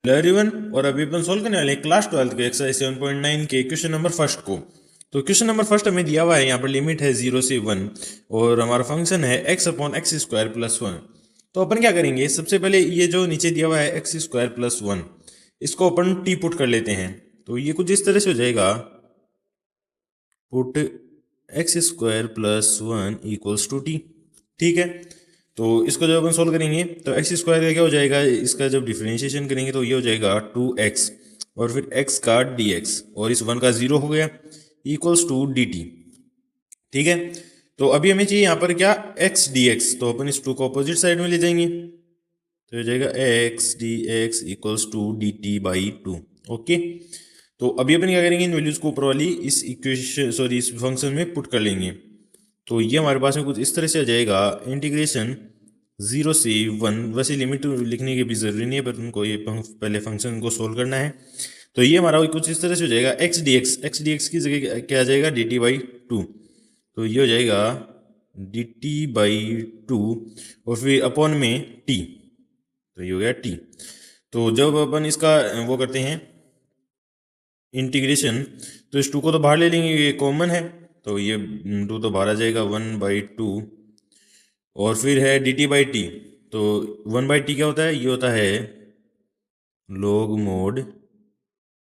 Hello everyone. और अभी अपन solve करने वाले हैं क्लास 12 के एक्सरसाइज 7.9 के क्वेश्चन नंबर फर्स्ट को। तो क्वेश्चन नंबर फर्स्ट हमें दिया हुआ है, यहाँ पर लिमिट है 0 से 1 और हमारा फंक्शन है x upon x square plus 1। तो अपन क्या करेंगे, सबसे पहले ये जो नीचे दिया हुआ है एक्स स्क्वायर प्लस 1, इसको अपन टी पुट कर लेते हैं। तो ये कुछ इस तरह से हो जाएगा, put x square plus 1 equals to t. ठीक है, तो इसको जब अपन सोल्व करेंगे तो एक्स स्क्वायर का क्या हो जाएगा, इसका जब डिफरेंशिएशन करेंगे तो ये हो जाएगा 2x और फिर x का dx और इस 1 का 0 हो गया इक्वल्स टू dt। ठीक है, तो अभी हमें चाहिए यहाँ पर क्या, x dx। तो अपन इस 2 को अपोजिट साइड में ले जाएंगे तो हो जाएगा x dx equals to dt by 2। Okay, तो अभी अपन क्या करेंगे, इन वैल्यूज को ऊपर वाली इस इक्वेशन इस फंक्शन में पुट कर लेंगे। तो ये हमारे पास में कुछ इस तरह से आ जाएगा, इंटीग्रेशन 0 से 1। वैसे लिमिट लिखने की भी ज़रूरी नहीं है, पर उनको ये पहले फंक्शन को सोल्व करना है। तो ये हमारा कुछ इस तरह से हो जाएगा, एक्स डी एक्स की जगह क्या आ जाएगा, डी टी बाई 2। तो ये हो जाएगा डी टी बाई 2 और फिर अपॉन में टी, तो ये हो गया टी। तो जब अपन इसका वो करते हैं इंटीग्रेशन, तो इस 2 को तो बाहर ले लेंगे, ये कॉमन है, तो ये 2 तो बाहर आ जाएगा 1/2 और फिर है डी टी बाई टी। तो 1/t क्या होता है, ये होता है log मोड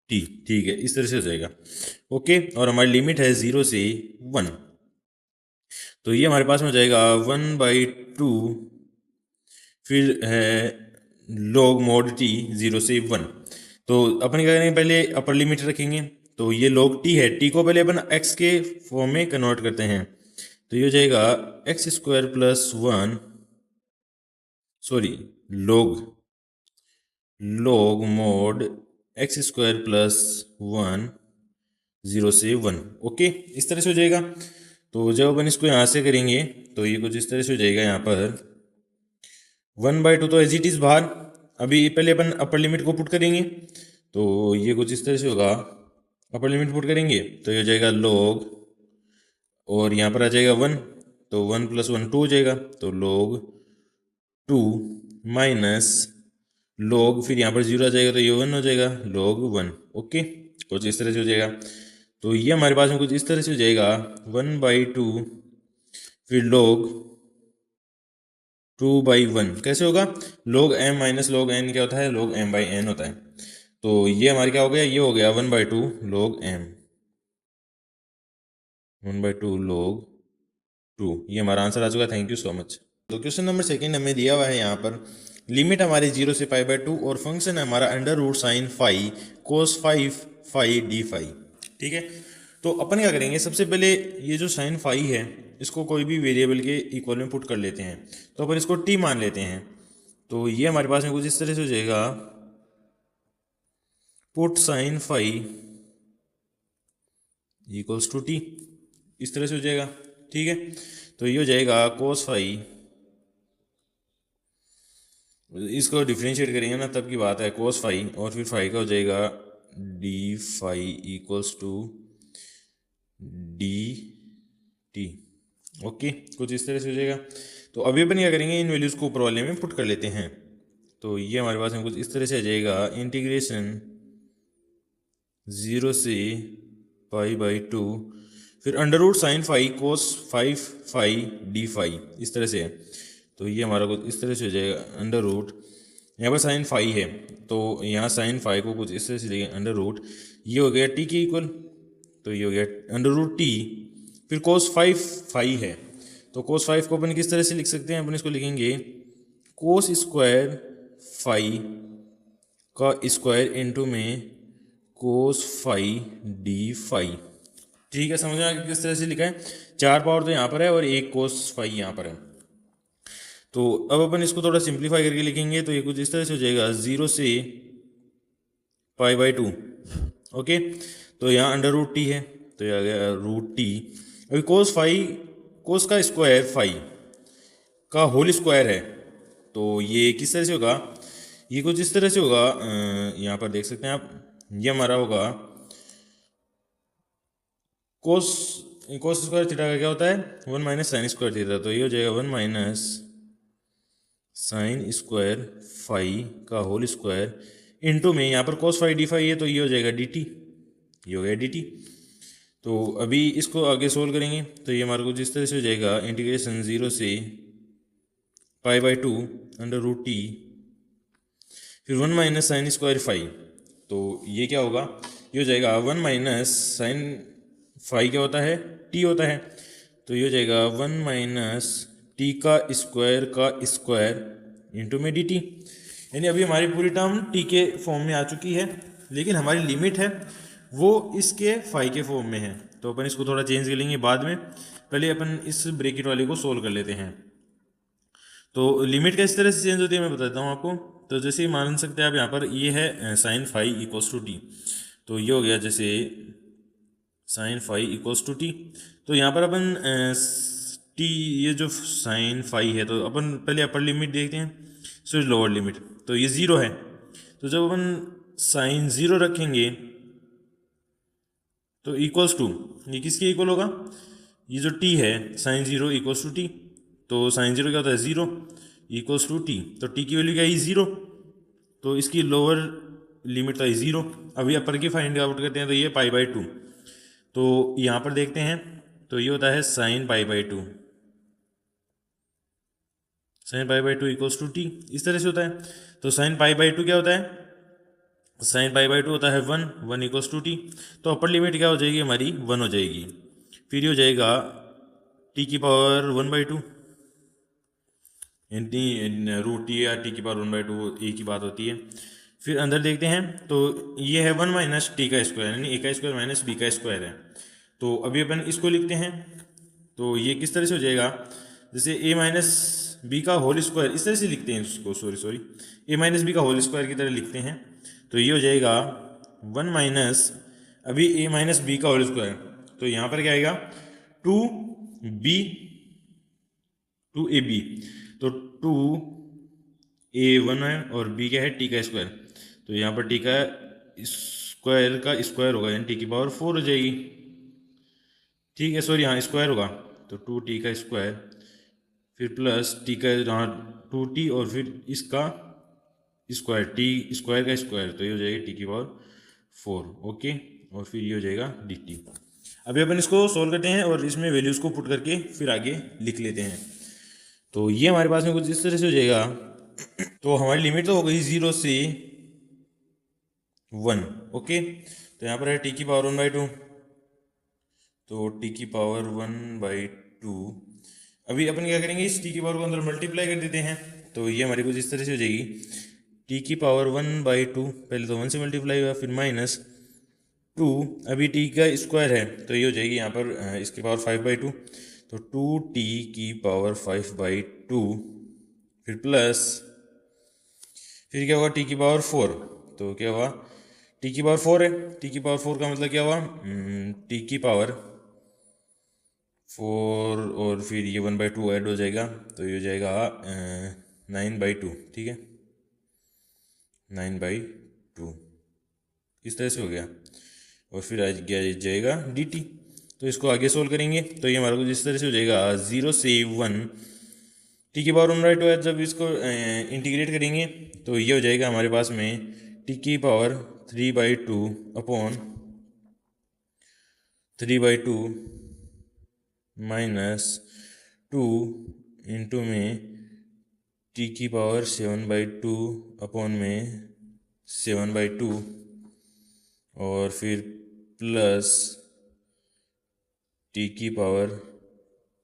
टी। ठीक है, इस तरह से हो जाएगा। ओके, और हमारी लिमिट है 0 से 1, तो ये हमारे पास में हो जाएगा 1/2 फिर है log मोड टी 0 से 1। तो अपन क्या करेंगे, पहले अपर लिमिट रखेंगे, तो ये log टी है, टी को पहले अपन x के फॉर्म में कन्वर्ट करते हैं। तो ये हो जाएगा x square plus 1, sorry log mode x square plus 1 0 से 1। ओके, इस तरह से हो जाएगा। तो जब अपन इसको यहाँ से करेंगे तो ये कुछ इस तरह से हो जाएगा, यहाँ पर 1/2 तो एज इट इज़ बाहर। अभी पहले अपन अपर लिमिट को पुट करेंगे, तो ये कुछ इस तरह से होगा, अपर लिमिट पुट करेंगे तो ये हो जाएगा log, और यहाँ पर आ जाएगा 1, तो 1 + 1 2 हो जाएगा, तो log 2 माइनस log, फिर यहाँ पर 0 आ जाएगा तो ये 1 हो जाएगा, log 1। ओके, कुछ इस तरह से हो जाएगा। तो ये हमारे पास में कुछ इस तरह से हो जाएगा 1/2 फिर log 2/1। कैसे होगा, log m minus log n क्या होता है, log m/n होता है। तो ये हमारे क्या हो गया, ये हो गया 1/2 log m, 1/2 log 2। ये हमारा आंसर आ चुका, थैंक यू सो मच। तो क्वेश्चन नंबर सेकंड हमें दिया हुआ है, यहाँ पर लिमिट हमारी 0 से π/2 और फंक्शन है हमारा √sin phi cos 5 phi d phi. ठीक है, तो अपन क्या करेंगे, सबसे पहले ये जो sin फाई है इसको कोई भी वेरिएबल के इक्वल में पुट कर लेते हैं। तो अपन इसको t मान लेते हैं, तो ये हमारे पास में कुछ इस तरह से हो जाएगा, put sin phi equals to t, इस तरह से हो जाएगा। ठीक है, तो ये हो जाएगा cos फाई, इसको डिफ्रेंशिएट करेंगे ना तब की बात है, cos फाई और फिर फाई का हो जाएगा d phi equals to d t. Okay, कुछ इस तरह से हो जाएगा। तो अभी अपन क्या करेंगे, इन वैल्यूज़ को ऊपर वाले में पुट कर लेते हैं। तो ये हमारे पास में कुछ इस तरह से आ जाएगा, इंटीग्रेशन 0 से π/2 फिर √sin phi cos 5 phi d phi, इस तरह से है। तो ये हमारा कुछ इस तरह से हो जाएगा, अंडर रूट, यहाँ पर sin फाई है तो यहाँ sin फाई को कुछ इस तरह से लेंगे अंडर रूट, ये हो गया टी के इक्वल, तो ये हो गया √t, फिर cos 5 फाई है, तो cos 5 को अपन किस तरह से लिख सकते हैं, अपन इसको लिखेंगे cos स्क्वायर फाई का स्क्वायर इंटू में cos फाई डी फाई। ठीक है, समझ में आ गया किस तरह से लिखा है, 4 पावर तो यहाँ पर है और एक cos फाई यहाँ पर है। तो अब अपन इसको थोड़ा सिंप्लीफाई करके लिखेंगे, तो ये कुछ इस तरह से हो जाएगा 0 से π/2। ओके, तो यहाँ √t है, तो ये आ गया √t। अभी cos फाई, cos का स्क्वायर फाई का होल स्क्वायर है, तो ये किस तरह से होगा, ये कुछ इस तरह से होगा, यहाँ पर देख सकते हैं आप, ये हमारा होगा कोस स्क्वायर थीटा का क्या होता है, 1 माइनस साइन स्क्वायर थीटा, तो ये हो जाएगा 1 माइनस साइन स्क्वायर फाई का होल स्क्वायर इनटू में यहाँ पर cos फाई डी फाई है तो ये हो जाएगा डी टी, ये हो गया डी टी। तो अभी इसको आगे सोल्व करेंगे तो ये हमारे को जिस तरह से हो जाएगा इंटीग्रेशन 0 से pi by two under root t, फिर 1 माइनस साइन स्क्वायर फाई। तो ये क्या होगा, ये हो जाएगा 1 माइनस साइन फाई क्या होता है, टी होता है। तो ये हो जाएगा 1 माइनस टी का स्क्वायर इंटू में डी टी। यानी अभी हमारी पूरी टर्म टी के फॉर्म में आ चुकी है, लेकिन हमारी लिमिट है वो इसके फाई के फॉर्म में है। तो अपन इसको थोड़ा चेंज कर लेंगे बाद में, पहले अपन इस ब्रैकेट वाले को सोल्व कर लेते हैं। तो लिमिट किस तरह से चेंज होती है मैं बताता हूँ आपको। तो जैसे ही मान सकते हैं आप यहाँ पर ये है sine phi equals to t, तो ये हो गया जैसे sine phi equals to t. तो यहाँ पर अपन टी ये जो साइन फाई है तो अपन पहले अपर लिमिट देखते हैं, फिर लोअर लिमिट। तो ये ज़ीरो है, तो जब अपन साइन ज़ीरो रखेंगे तो इक्वल्स टू, ये किसके इक्वल होगा, ये जो टी है sine zero equals to t. तो साइन ज़ीरो क्या होता है, ज़ीरो इक्वल्स टू टी। तो टी की वैल्यू क्या है, ज़ीरो। तो इसकी लोअर लिमिट था ज़ीरो। अभी अपर की फाइंड आउट करते हैं तो ये पाई बाई टू। तो यहाँ पर देखते हैं तो ये होता है sine pi by two, sine pi by two equals to t, इस तरह से होता है। तो साइन पाई बाई टू क्या होता है, साइन पाई बाई टू होता है one, one equals to t. तो अपर लिमिट क्या हो जाएगी हमारी, वन हो जाएगी। फिर ये हो जाएगा टी की power one by two, root t या टी की पावर वन बाई टू एक ही बात होती है। फिर अंदर देखते हैं तो ये है वन माइनस टी का स्क्वायर, यानी ए का स्क्वायर माइनस बी का स्क्वायर है। तो अभी अपन इसको लिखते हैं तो ये किस तरह से हो जाएगा, जैसे ए माइनस बी का होल स्क्वायर, इस तरह से लिखते हैं इसको, सॉरी ए माइनस बी का होल स्क्वायर की तरह लिखते हैं। तो ये हो जाएगा वन माइनस, अभी ए माइनस बी का होल स्क्वायर, तो यहाँ पर क्या आएगा two b, two a b. तो टू ए वन है और बी क्या है, टी का स्क्वायर। तो यहाँ पर टी का स्क्वायर होगा, यानी टी की पावर फोर हो जाएगी। ठीक है, सॉरी यहाँ स्क्वायर होगा, तो टू टी का स्क्वायर, फिर प्लस टी का यहाँ टू टी और फिर इसका स्क्वायर, टी स्क्वायर का स्क्वायर, तो ये हो जाएगा टी की पावर फोर। ओके, और फिर ये हो जाएगा डी टी। अभी अपन इसको सोल्व करते हैं और इसमें वैल्यूज़ को पुट करके फिर आगे लिख लेते हैं। तो ये हमारे पास में कुछ इस तरह से हो जाएगा। तो हमारी लिमिट तो हो गई ज़ीरो से वन। ओके, तो यहाँ पर है टी की पावर वन बाई टू, तो टी की पावर वन बाई टू। अभी अपन क्या करेंगे, इस टी की पावर को अंदर मल्टीप्लाई कर देते हैं। तो ये हमारी कुछ इस तरह से हो जाएगी टी की पावर वन बाई टू, पहले तो वन से मल्टीप्लाई हुआ फिर माइनस टू, अभी टी का स्क्वायर है तो ये हो जाएगी यहाँ पर इसकी पावर फाइव बाई टू, तो टू टी की पावर फाइव बाई टू, फिर प्लस फिर क्या होगा टी की पावर फोर। तो क्या हुआ, टी की पावर फोर है, टी की पावर फोर का मतलब क्या हुआ, टी की पावर फोर और फिर ये वन बाई टू ऐड हो जाएगा, तो ये हो जाएगा नाइन बाई टू। ठीक है, नाइन बाई टू, इस तरह से हो गया। और फिर आ जाएगा डी टी। तो इसको आगे सोल्व करेंगे तो ये हमारे को जिस तरह से हो जाएगा ज़ीरो से वन टी की पावर वन बाई टू है। जब इसको इंटीग्रेट करेंगे तो ये हो जाएगा हमारे पास में टी की power three by two upon three by two minus two into में टी की power seven by two upon में सेवन बाई टू, और फिर प्लस टी की पावर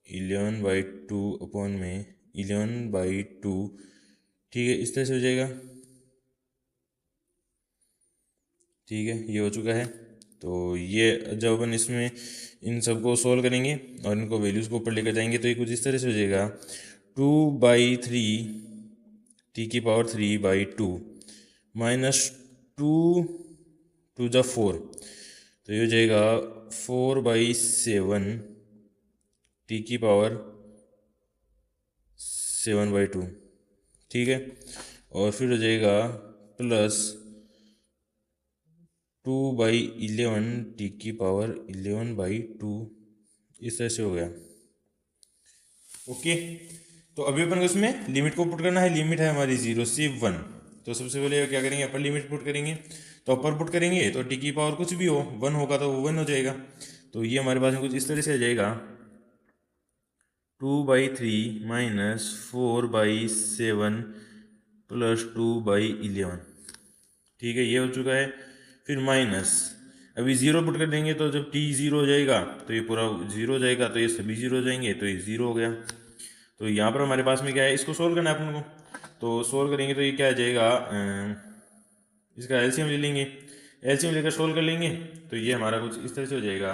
11 बाई टू अपॉन में 11 बाई टू। ठीक है, इस तरह से हो जाएगा। ठीक है, ये हो चुका है। तो ये जब अपन इसमें इन सबको सोल्व करेंगे और इनको वैल्यूज़ को ऊपर लेकर जाएंगे तो ये कुछ इस तरह से हो जाएगा टू बाई थ्री टी की power three by two minus two two ज़ा फोर, तो ये हो जाएगा फोर बाई सेवन टी की पावर सेवन बाई टू। ठीक है, और फिर हो जाएगा plus two by eleven t की पावर इलेवन बाई टू, इस तरह से हो गया। ओके, तो अभी अपन को इसमें लिमिट को पुट करना है। लिमिट है हमारी जीरो से वन, तो सबसे पहले क्या करेंगे, अपर लिमिट पुट करेंगे। तो अपर पुट करेंगे तो टी की पावर कुछ भी हो, 1 होगा तो वो 1 हो जाएगा। तो ये हमारे पास में कुछ इस तरह से आ जाएगा 2/3 माइनस 4/7 प्लस 2/11। ठीक है, ये हो चुका है। फिर माइनस, अभी ज़ीरो पुट कर देंगे तो जब टी ज़ीरो हो जाएगा तो ये पूरा ज़ीरो हो जाएगा, तो ये सभी ज़ीरो हो जाएंगे, तो ये ज़ीरो हो गया। तो यहाँ पर हमारे पास में क्या है, इसको सोल्व करना है अपन को। तो सोल्व करेंगे तो ये क्या आ जाएगा, इसका एलसीएम ले लेंगे। एलसीएम लेकर सोल्व कर लेंगे तो ये हमारा कुछ इस तरह से हो जाएगा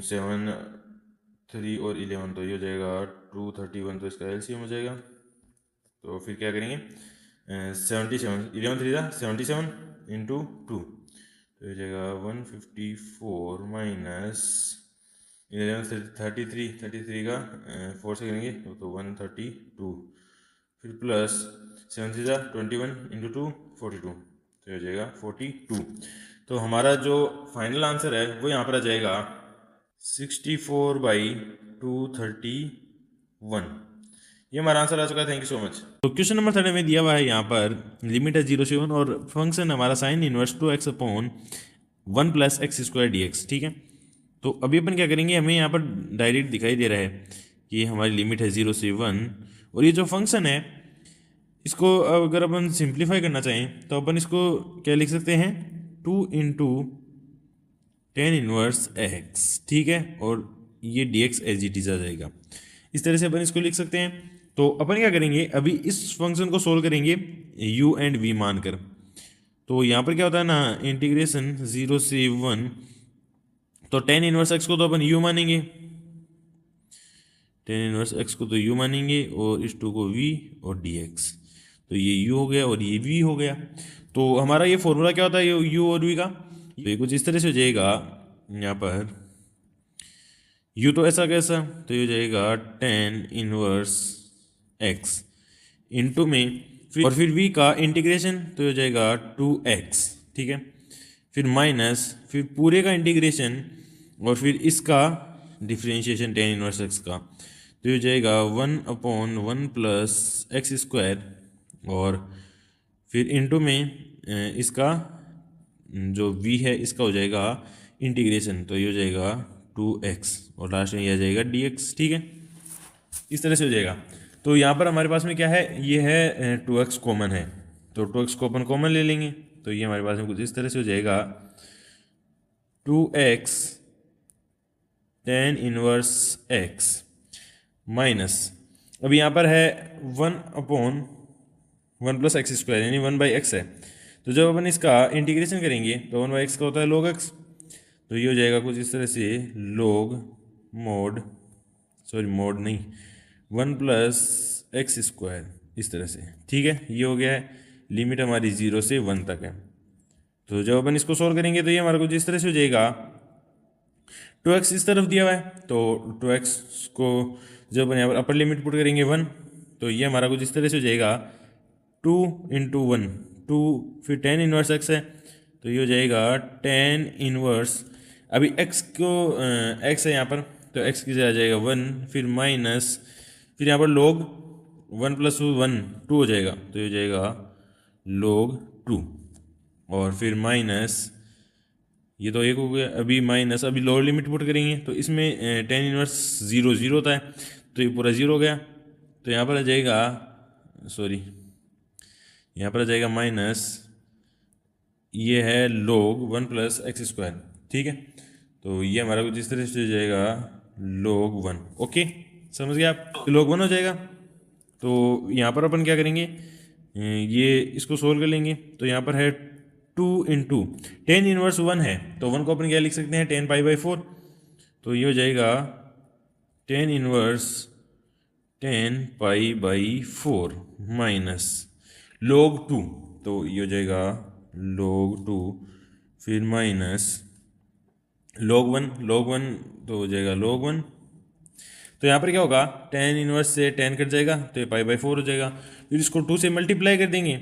7, 3 और 11, तो ये हो जाएगा 231, तो इसका एलसीएम हो जाएगा। तो फिर क्या करेंगे, 77, 11 3 77 इंटू 2, तो ये हो जाएगा 154 माइनस 11 33 का 4 से करेंगे तो 132, फिर प्लस 7 3 21 इंटू 2 42, तो ये हो जाएगा 42। तो हमारा जो फाइनल आंसर है वो यहाँ पर आ जाएगा 64/231। ये हमारा आंसर आ चुका है। Thank you so much. तो क्वेश्चन नंबर 30 में दिया हुआ है यहाँ पर लिमिट है 0 से 1 और फंक्शन हमारा sine inverse 2x upon 1 plus x square D x. ठीक है, तो अभी अपन क्या करेंगे, हमें यहाँ पर डायरेक्ट दिखाई दे रहा है कि हमारी लिमिट है 0 से 1 और ये जो फंक्शन है इसको अगर अपन सिंप्लीफाई करना चाहें तो अपन इसको क्या लिख सकते हैं, 2 इंटू टेन इनवर्स एक्स। ठीक है, और ये D X as it is आ जाएगा। इस तरह से अपन इसको लिख सकते हैं। तो अपन क्या करेंगे, अभी इस फंक्शन को सोल्व करेंगे u एंड v मानकर। तो यहाँ पर क्या होता है ना, इंटीग्रेशन 0 से 1, तो टेन इनवर्स एक्स को तो अपन u मानेंगे, टेन इनवर्स एक्स को तो u मानेंगे और इस 2 को v और dx, तो ये u हो गया और ये v हो गया। तो हमारा ये फॉर्मूला क्या होता है ये u और v का, तो ये कुछ इस तरह से हो जाएगा। यहाँ पर u तो ऐसा कैसा, तो ये हो जाएगा टेन इनवर्स एक्स इंटू में और फिर v का इंटीग्रेशन, तो हो जाएगा 2x। ठीक है, फिर माइनस, फिर पूरे का इंटीग्रेशन और फिर इसका डिफ्रेंशिएशन टेन इनवर्स x का, तो ये हो जाएगा 1/1 प्लस एक्स स्क्वायर और फिर इंटू में इसका जो v है इसका हो जाएगा इंटीग्रेशन, तो ये हो जाएगा 2x और लास्ट में ये आ जाएगा dx। ठीक है, इस तरह से हो जाएगा। तो यहाँ पर हमारे पास में क्या है, ये है 2x कॉमन है, तो 2x को अपन कॉमन ले लेंगे, तो ये हमारे पास में कुछ इस तरह से हो जाएगा 2x tan inverse x minus, अब यहाँ पर है 1/1 प्लस एक्स स्क्वायर यानी 1/x है। तो जब अपन इसका इंटीग्रेशन करेंगे तो 1/x का होता है log x, तो ये हो जाएगा कुछ इस तरह से log मोड नहीं 1 प्लस एक्स स्क्वायर, इस तरह से। ठीक है, ये हो गया है, लिमिट हमारी 0 से 1 तक है। तो जब अपन इसको सोल्व करेंगे तो ये हमारा कुछ इस तरह से हो जाएगा, 2x इस तरफ दिया हुआ है, तो 2x को जब अपन यहाँ पर अपर लिमिट पुट करेंगे 1, तो ये हमारा कुछ इस तरह से हो जाएगा 2 इंटू 1 2, फिर टेन इनवर्स x है, तो ये हो जाएगा टेन इनवर्स, अभी x को x है यहाँ पर, तो x की जगह आ जाएगा 1, फिर माइनस, फिर यहाँ पर log 1 प्लस 1 2 हो जाएगा, तो ये हो जाएगा log 2 और फिर माइनस, ये तो एक हो गया, अभी माइनस, अभी लोअर लिमिट पुट करेंगे तो इसमें टेन इनवर्स 0 0 होता है, तो ये पूरा 0 हो गया। तो यहाँ पर आ जाएगा, सॉरी यहाँ पर आ जाएगा माइनस, ये है log 1 प्लस एक्स स्क्वायर। ठीक है, तो ये हमारा कुछ इस तरह से हो जाएगा log 1। ओके, समझ गए आप, तो log 1 हो जाएगा। तो यहाँ पर अपन क्या करेंगे, ये इसको सोल्व कर लेंगे, तो यहाँ पर है 2 इंटू टेन इनवर्स 1 है, तो 1 को अपन क्या लिख सकते हैं 10π/4, तो ये हो जाएगा 10 इनवर्स 10π/4 माइनस log 2, तो ये हो जाएगा log 2, फिर माइनस log 1 तो हो जाएगा log 1। तो यहाँ पर क्या होगा, टेन इनवर्स से 10 कट जाएगा तो ये π/4 हो जाएगा, फिर इसको 2 से मल्टीप्लाई कर देंगे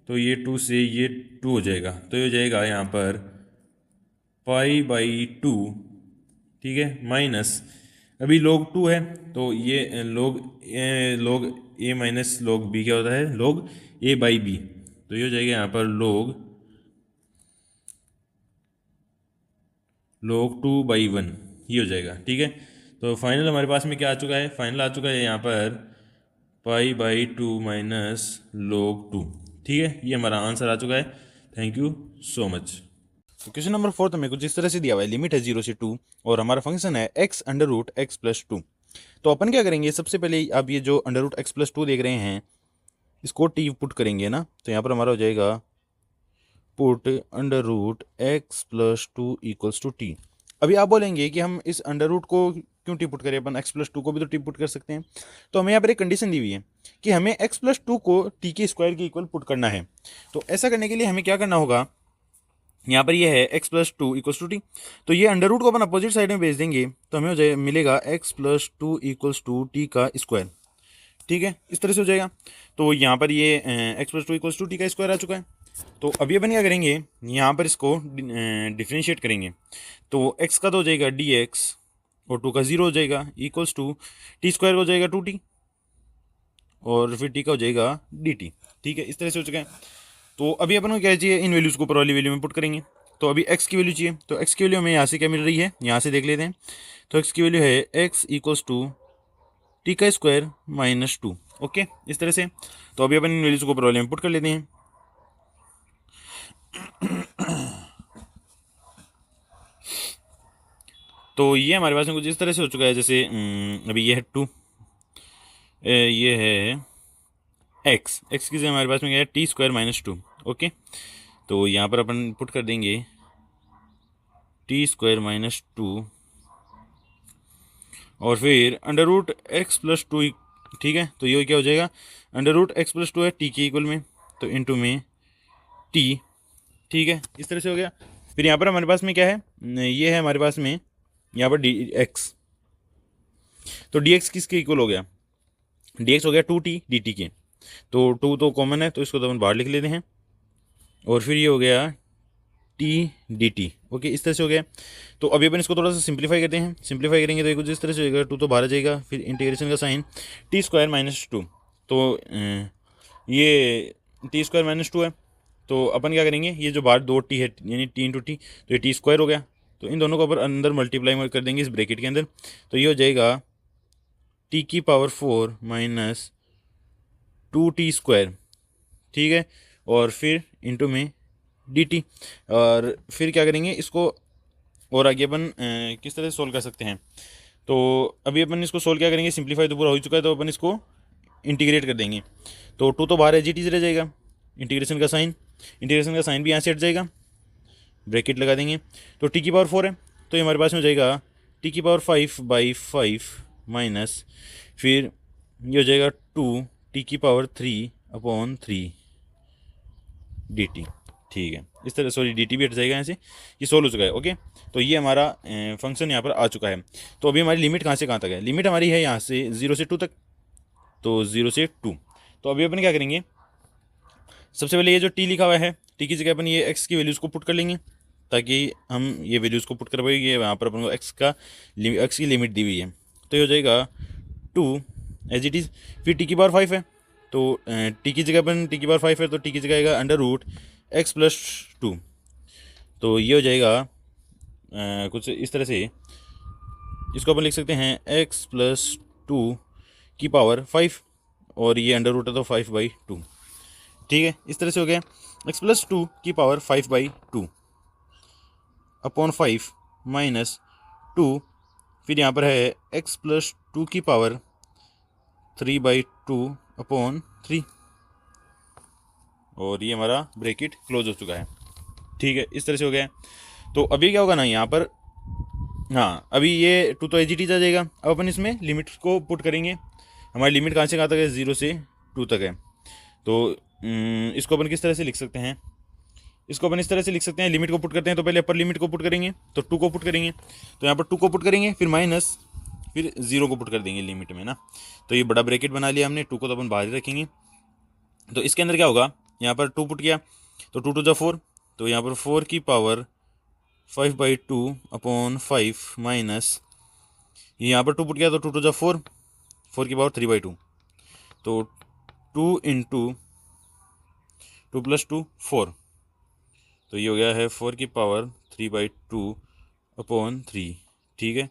तो ये 2 से ये 2 हो जाएगा, तो ये हो जाएगा यहाँ पर π/2। ठीक है, माइनस, अभी log 2 है तो ये log ए माइनस log बी क्या होता है, log ए बाई बी। तो ये हो जाएगा यहाँ पर log 2/1, ये हो जाएगा। ठीक है, तो फाइनल हमारे पास में क्या आ चुका है, फाइनल आ चुका है यहाँ पर π/2 माइनस log 2। ठीक है, ये हमारा आंसर आ चुका है। Thank you so much. तो क्वेश्चन नंबर 4 तो मेरे को जिस तरह से दिया हुआ है, लिमिट है 0 से 2 और हमारा फंक्शन है x√x+2। तो अपन क्या करेंगे, सबसे पहले आप ये जो √x+2 देख रहे हैं इसको टी पुट करेंगे ना, तो यहाँ पर हमारा हो जाएगा पुट √x+2 = टी। अभी आप बोलेंगे कि हम इस अंडर रूट को क्यों टी पुट करें, अपन x+2 को भी तो टी पुट कर सकते हैं। तो हमें यहाँ पर एक कंडीशन दी हुई है कि हमें x+2 को टी के स्क्वायर के इक्वल पुट करना है। तो ऐसा करने के लिए हमें क्या करना होगा, यहाँ पर ये है x+2 = टी, तो ये अंडर रूट को अपन अपोजिट साइड में भेज देंगे तो हमें हो जाए मिलेगा x+2 = टी का स्क्वायर। ठीक है, इस तरह से हो जाएगा। तो यहाँ पर ये x+2 = टी का स्क्वायर आ चुका है। तो अभी अपन क्या करेंगे, यहाँ पर इसको डिफ्रेंशिएट करेंगे। तो x का तो हो जाएगा dx और 2 का 0 हो जाएगा इक्वल्स टू टी स्क्वायर हो जाएगा 2t और फिर t का हो जाएगा dt। ठीक है, इस तरह से हो चुका है। तो अभी अपन को क्या चाहिए, इन वैल्यूज़ को ऊपर वाली वैल्यू में पुट करेंगे। तो अभी x की वैल्यू चाहिए, तो x की वैल्यू हमें यहाँ से क्या मिल रही है, यहाँ से देख लेते हैं। तो x की वैल्यू है x = टी का स्क्वायर -2। ओके, इस तरह से। तो अभी अपन इन वैल्यूज़ को ऊपर वाले में पुट कर लेते हैं। तो ये हमारे पास में कुछ इस तरह से हो चुका है, जैसे अभी ये है 2, ये है x की जगह हमारे पास में क्या है t² - 2। ओके, तो यहाँ पर अपन पुट कर देंगे t² - 2 और फिर √x+2। ठीक है, तो ये क्या हो जाएगा, √x+2 है t के इक्वल में, तो इनटू में t। ठीक है, इस तरह से हो गया। फिर यहाँ पर हमारे पास में क्या है, ये है हमारे पास में यहाँ पर dx। तो dx किसके इक्वल हो गया, dx हो गया 2t dt के। तो 2 तो कॉमन है तो इसको तो अपन बाहर लिख लेते हैं और फिर ये हो गया t dt। ओके, इस तरह से हो गया। तो अभी अपन इसको थोड़ा सा सिंप्लीफाई करते हैं। सिंप्लीफाई करेंगे तो ये कुछ इस तरह से हो जाएगा, 2 तो बाहर आ जाएगा, फिर इंटीग्रेशन का साइन t² - 2। तो ये t² - 2 है। तो अपन क्या करेंगे, ये जो बाहर 2t है यानी t × t, तो ये t² हो गया। तो इन दोनों को अपन अंदर मल्टीप्लाई कर देंगे इस ब्रैकेट के अंदर। तो ये हो जाएगा t⁴ - 2t²। ठीक है, और फिर इंटू में dt। और फिर क्या करेंगे इसको, और आगे अपन किस तरह से सोल्व कर सकते हैं। तो अभी अपन इसको सोल्व क्या करेंगे, सिंप्लीफाई तो पूरा हो चुका है, तो अपन इसको इंटीग्रेट कर देंगे। तो 2 तो बाहर है, जी टी रह जाएगा, इंटीग्रेशन का साइन भी यहाँ से हट जाएगा, ब्रैकेट लगा देंगे। तो t⁴ है, तो ये हमारे पास में हो जाएगा t⁵/5 माइनस, फिर ये हो जाएगा 2t⁵3/3 dt। ठीक है, इस तरह, सॉरी dt भी हट जाएगा यहाँ से, ये सोल्व हो चुका है। ओके, तो ये हमारा फंक्शन यहाँ पर आ चुका है। तो अभी हमारी लिमिट कहाँ से कहाँ तक है, लिमिट हमारी है यहाँ से 0 से 2 तक, तो 0 से 2। तो अभी अपन क्या करेंगे, सबसे पहले ये जो t लिखा हुआ है, t की जगह अपन ये x की वैल्यूज़ को पुट कर लेंगे ताकि हम ये वैल्यूज़ को पुट कर पाएंगे। यहाँ पर अपन को x की लिमिट दी हुई है, तो ये हो जाएगा 2 एज इट इज़। फिर t⁵ है, तो t की जगह अपन t⁵ है तो t की जगह आएगा √x+2। तो ये हो जाएगा कुछ इस तरह से, इसको अपन लिख सकते हैं x+2 और ये अंडर रूट है तो 5/2। ठीक है, इस तरह से हो गया x+2 5/2 अपॉन 5 माइनस 2। फिर यहाँ पर है x+2 3/2 अपॉन 3 और ये हमारा ब्रैकेट क्लोज हो चुका है। ठीक है, इस तरह से हो गया। तो अभी क्या होगा ना, यहाँ पर हाँ अभी ये 2 तो एज इट इज आ जाएगा। अब अपन इसमें लिमिट को पुट करेंगे। हमारी लिमिट कहाँ से कहाँ तक है, 0 से 2 तक है। तो इसको अपन किस तरह से लिख सकते हैं, इसको अपन इस तरह से लिख सकते हैं, लिमिट को पुट करते हैं तो पहले अपर लिमिट को पुट करेंगे तो 2 को पुट करेंगे, तो यहाँ पर 2 को पुट करेंगे, फिर माइनस, फिर 0 को पुट कर देंगे लिमिट में ना। तो ये बड़ा ब्रैकेट बना लिया हमने, 2 को तो अपन बाहर ही रखेंगे। तो इसके अंदर क्या होगा, यहाँ पर 2 पुट किया तो 2 × 4, तो यहाँ पर 4 5/2 अपॉन 5 माइनस, यहाँ पर 2 पुट किया तो 2 × 4 4 3/2। तो 2 इंटू 2 + 2 4, तो ये हो गया है 4 की पावर 3/2/3, ठीक है।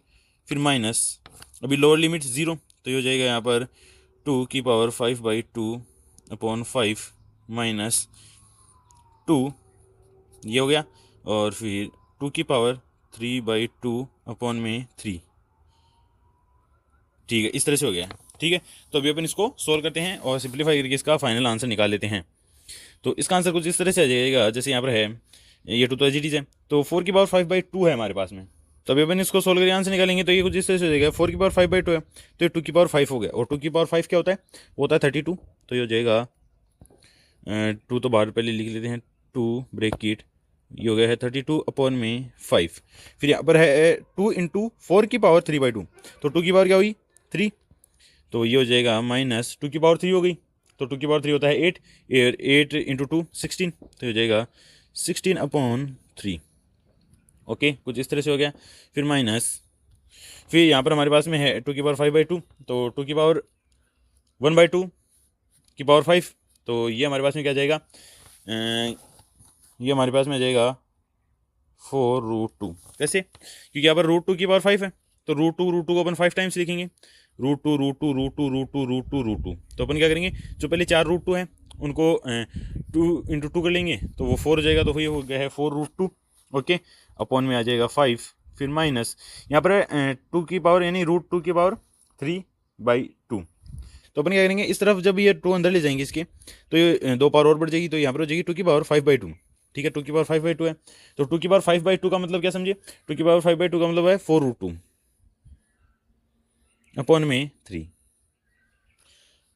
फिर माइनस, अभी लोअर लिमिट 0, तो ये हो जाएगा यहाँ पर 2 की पावर 5/2/5 माइनस 2, ये हो गया। और फिर 2 की पावर 3/2/3, ठीक है, इस तरह से हो गया, ठीक है। तो अभी अपन इसको सोल्व करते हैं और सिंप्लीफाई करके इसका फाइनल आंसर निकाल लेते हैं। तो इसका आंसर कुछ इस तरह से आ जाएगा, जैसे यहाँ पर है ये 2 तो एज इट इज है, तो 4 की पावर 5/2 है हमारे पास में। तो अभी अपन इसको सोल्व करके आंसर निकालेंगे, तो ये कुछ इस तरह से हो जाएगा। 4 की पावर 5/2 है, तो ये 2 की पावर 5 हो गया, और 2 की पावर 5 क्या होता है, वो होता है 32। तो ये हो जाएगा 2 तो बाहर पहले लिख लेते हैं, 2 ब्रैकेट, ये हो गया है 32/5। फिर यहाँ पर है 2 इंटू 4 की पावर 3/2, तो 2 की पावर क्या हुई 3, तो ये हो जाएगा माइनस 2 की पावर 3 हो गई, तो 2 की पावर 3 होता है 8, 8 इंटू 2 16, तो हो जाएगा 16/3। ओके, कुछ इस तरह से हो गया। फिर माइनस, फिर यहाँ पर हमारे पास में है 2 की पावर 5/2, तो 2 की पावर 1/2 की पावर 5, तो ये हमारे पास में क्या जाएगा, ये हमारे पास में आ जाएगा 4√2। कैसे, क्योंकि यहाँ पर √2 की पावर 5 है, तो √2 को अपन 5 टाइम्स लिखेंगे, √2 √2 √2 √2 √2 √2। तो अपन क्या करेंगे, जो पहले 4 √2 हैं उनको 2 इंटू 2 कर लेंगे, तो वो 4 हो जाएगा, तो ये हो गया है 4√2। ओके, अपॉन में आ जाएगा 5, फिर माइनस यहाँ पर 2 की पावर यानी √2 की पावर 3/2। तो अपन क्या करेंगे, इस तरफ जब ये 2 अंदर ले जाएंगे इसके, तो ये 2 पावर और बढ़ जाएगी, तो यहाँ पर हो जाएगी 2 की पावर 5/2, ठीक है। 2 की पावर 5/2 है, तो 2 की पावर 5/2 का मतलब क्या समझिए, 2 की पावर 5/2 का मतलब है 4√2 अपॉन में 3,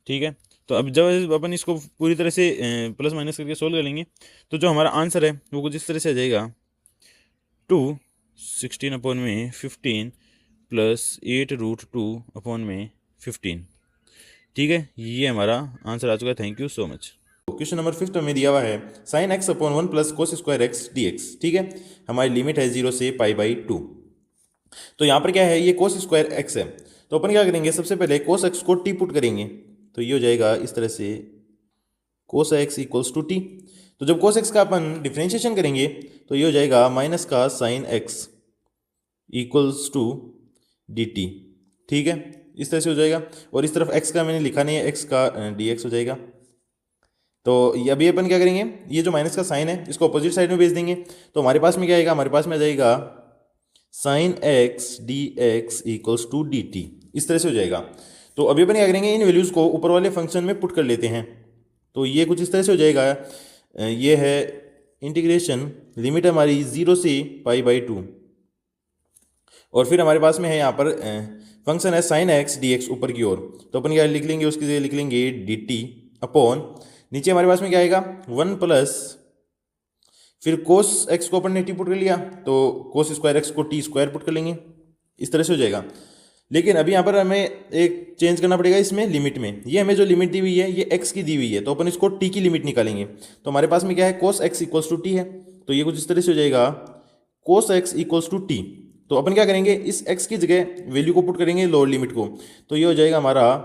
ठीक है। तो अब जब अपन इसको पूरी तरह से प्लस माइनस करके सोल्व कर लेंगे, तो जो हमारा आंसर है वो कुछ इस तरह से आ जाएगा, 2 16/15 प्लस 8√2/15, ठीक है। ये हमारा आंसर आ चुका है। Thank you so much. Question number 5 में दिया हुआ है sin x/1 plus cos square x dx, ठीक है। हमारी लिमिट है 0 से π/2। तो यहाँ पर क्या है, ये cos स्क्वायर एक्स है, तो अपन क्या करेंगे, सबसे पहले cos x को t पुट करेंगे, तो ये हो जाएगा इस तरह से cos x equals to t. तो जब cos x का अपन डिफ्रेंशिएशन करेंगे, तो ये हो जाएगा माइनस का sin x equals to d t, ठीक है, इस तरह से हो जाएगा। और इस तरफ x का मैंने लिखा नहीं है, x का dx हो जाएगा। तो ये अभी अपन क्या करेंगे, ये जो माइनस का साइन है इसको अपोजिट साइड में भेज देंगे, तो हमारे पास में क्या आएगा, हमारे पास में आ जाएगा sine x d x equals to d t, इस तरह से हो जाएगा। तो अभी अपन क्या करेंगे, इन वैल्यूज़ को ऊपर वाले फंक्शन में पुट कर लेते हैं, तो ये कुछ इस तरह से हो जाएगा। ये है इंटीग्रेशन, लिमिट हमारी 0 से π/2, और फिर हमारे पास में है यहाँ पर फंक्शन है साइन एक्स डी एक्स ऊपर की ओर, तो अपन क्या लिख लेंगे, उसकी जगह लिख लेंगे डी टी अपॉन, नीचे हमारे पास में क्या आएगा 1 प्लस, फिर कोस एक्स को अपन ने टी पुट कर लिया, तो कोस स्क्वायर एक्स को टी स्क्वायर पुट कर लेंगे, इस तरह से हो जाएगा। लेकिन अभी यहाँ पर हमें एक चेंज करना पड़ेगा इसमें लिमिट में, ये हमें जो लिमिट दी हुई है ये एक्स की दी हुई है, तो अपन इसको टी की लिमिट निकालेंगे, तो हमारे पास में क्या है cos x equals to t है, तो ये कुछ इस तरह से हो जाएगा cos x equals to t. तो अपन क्या करेंगे, इस x की जगह वैल्यू को पुट करेंगे लोअर लिमिट को, तो ये हो जाएगा हमारा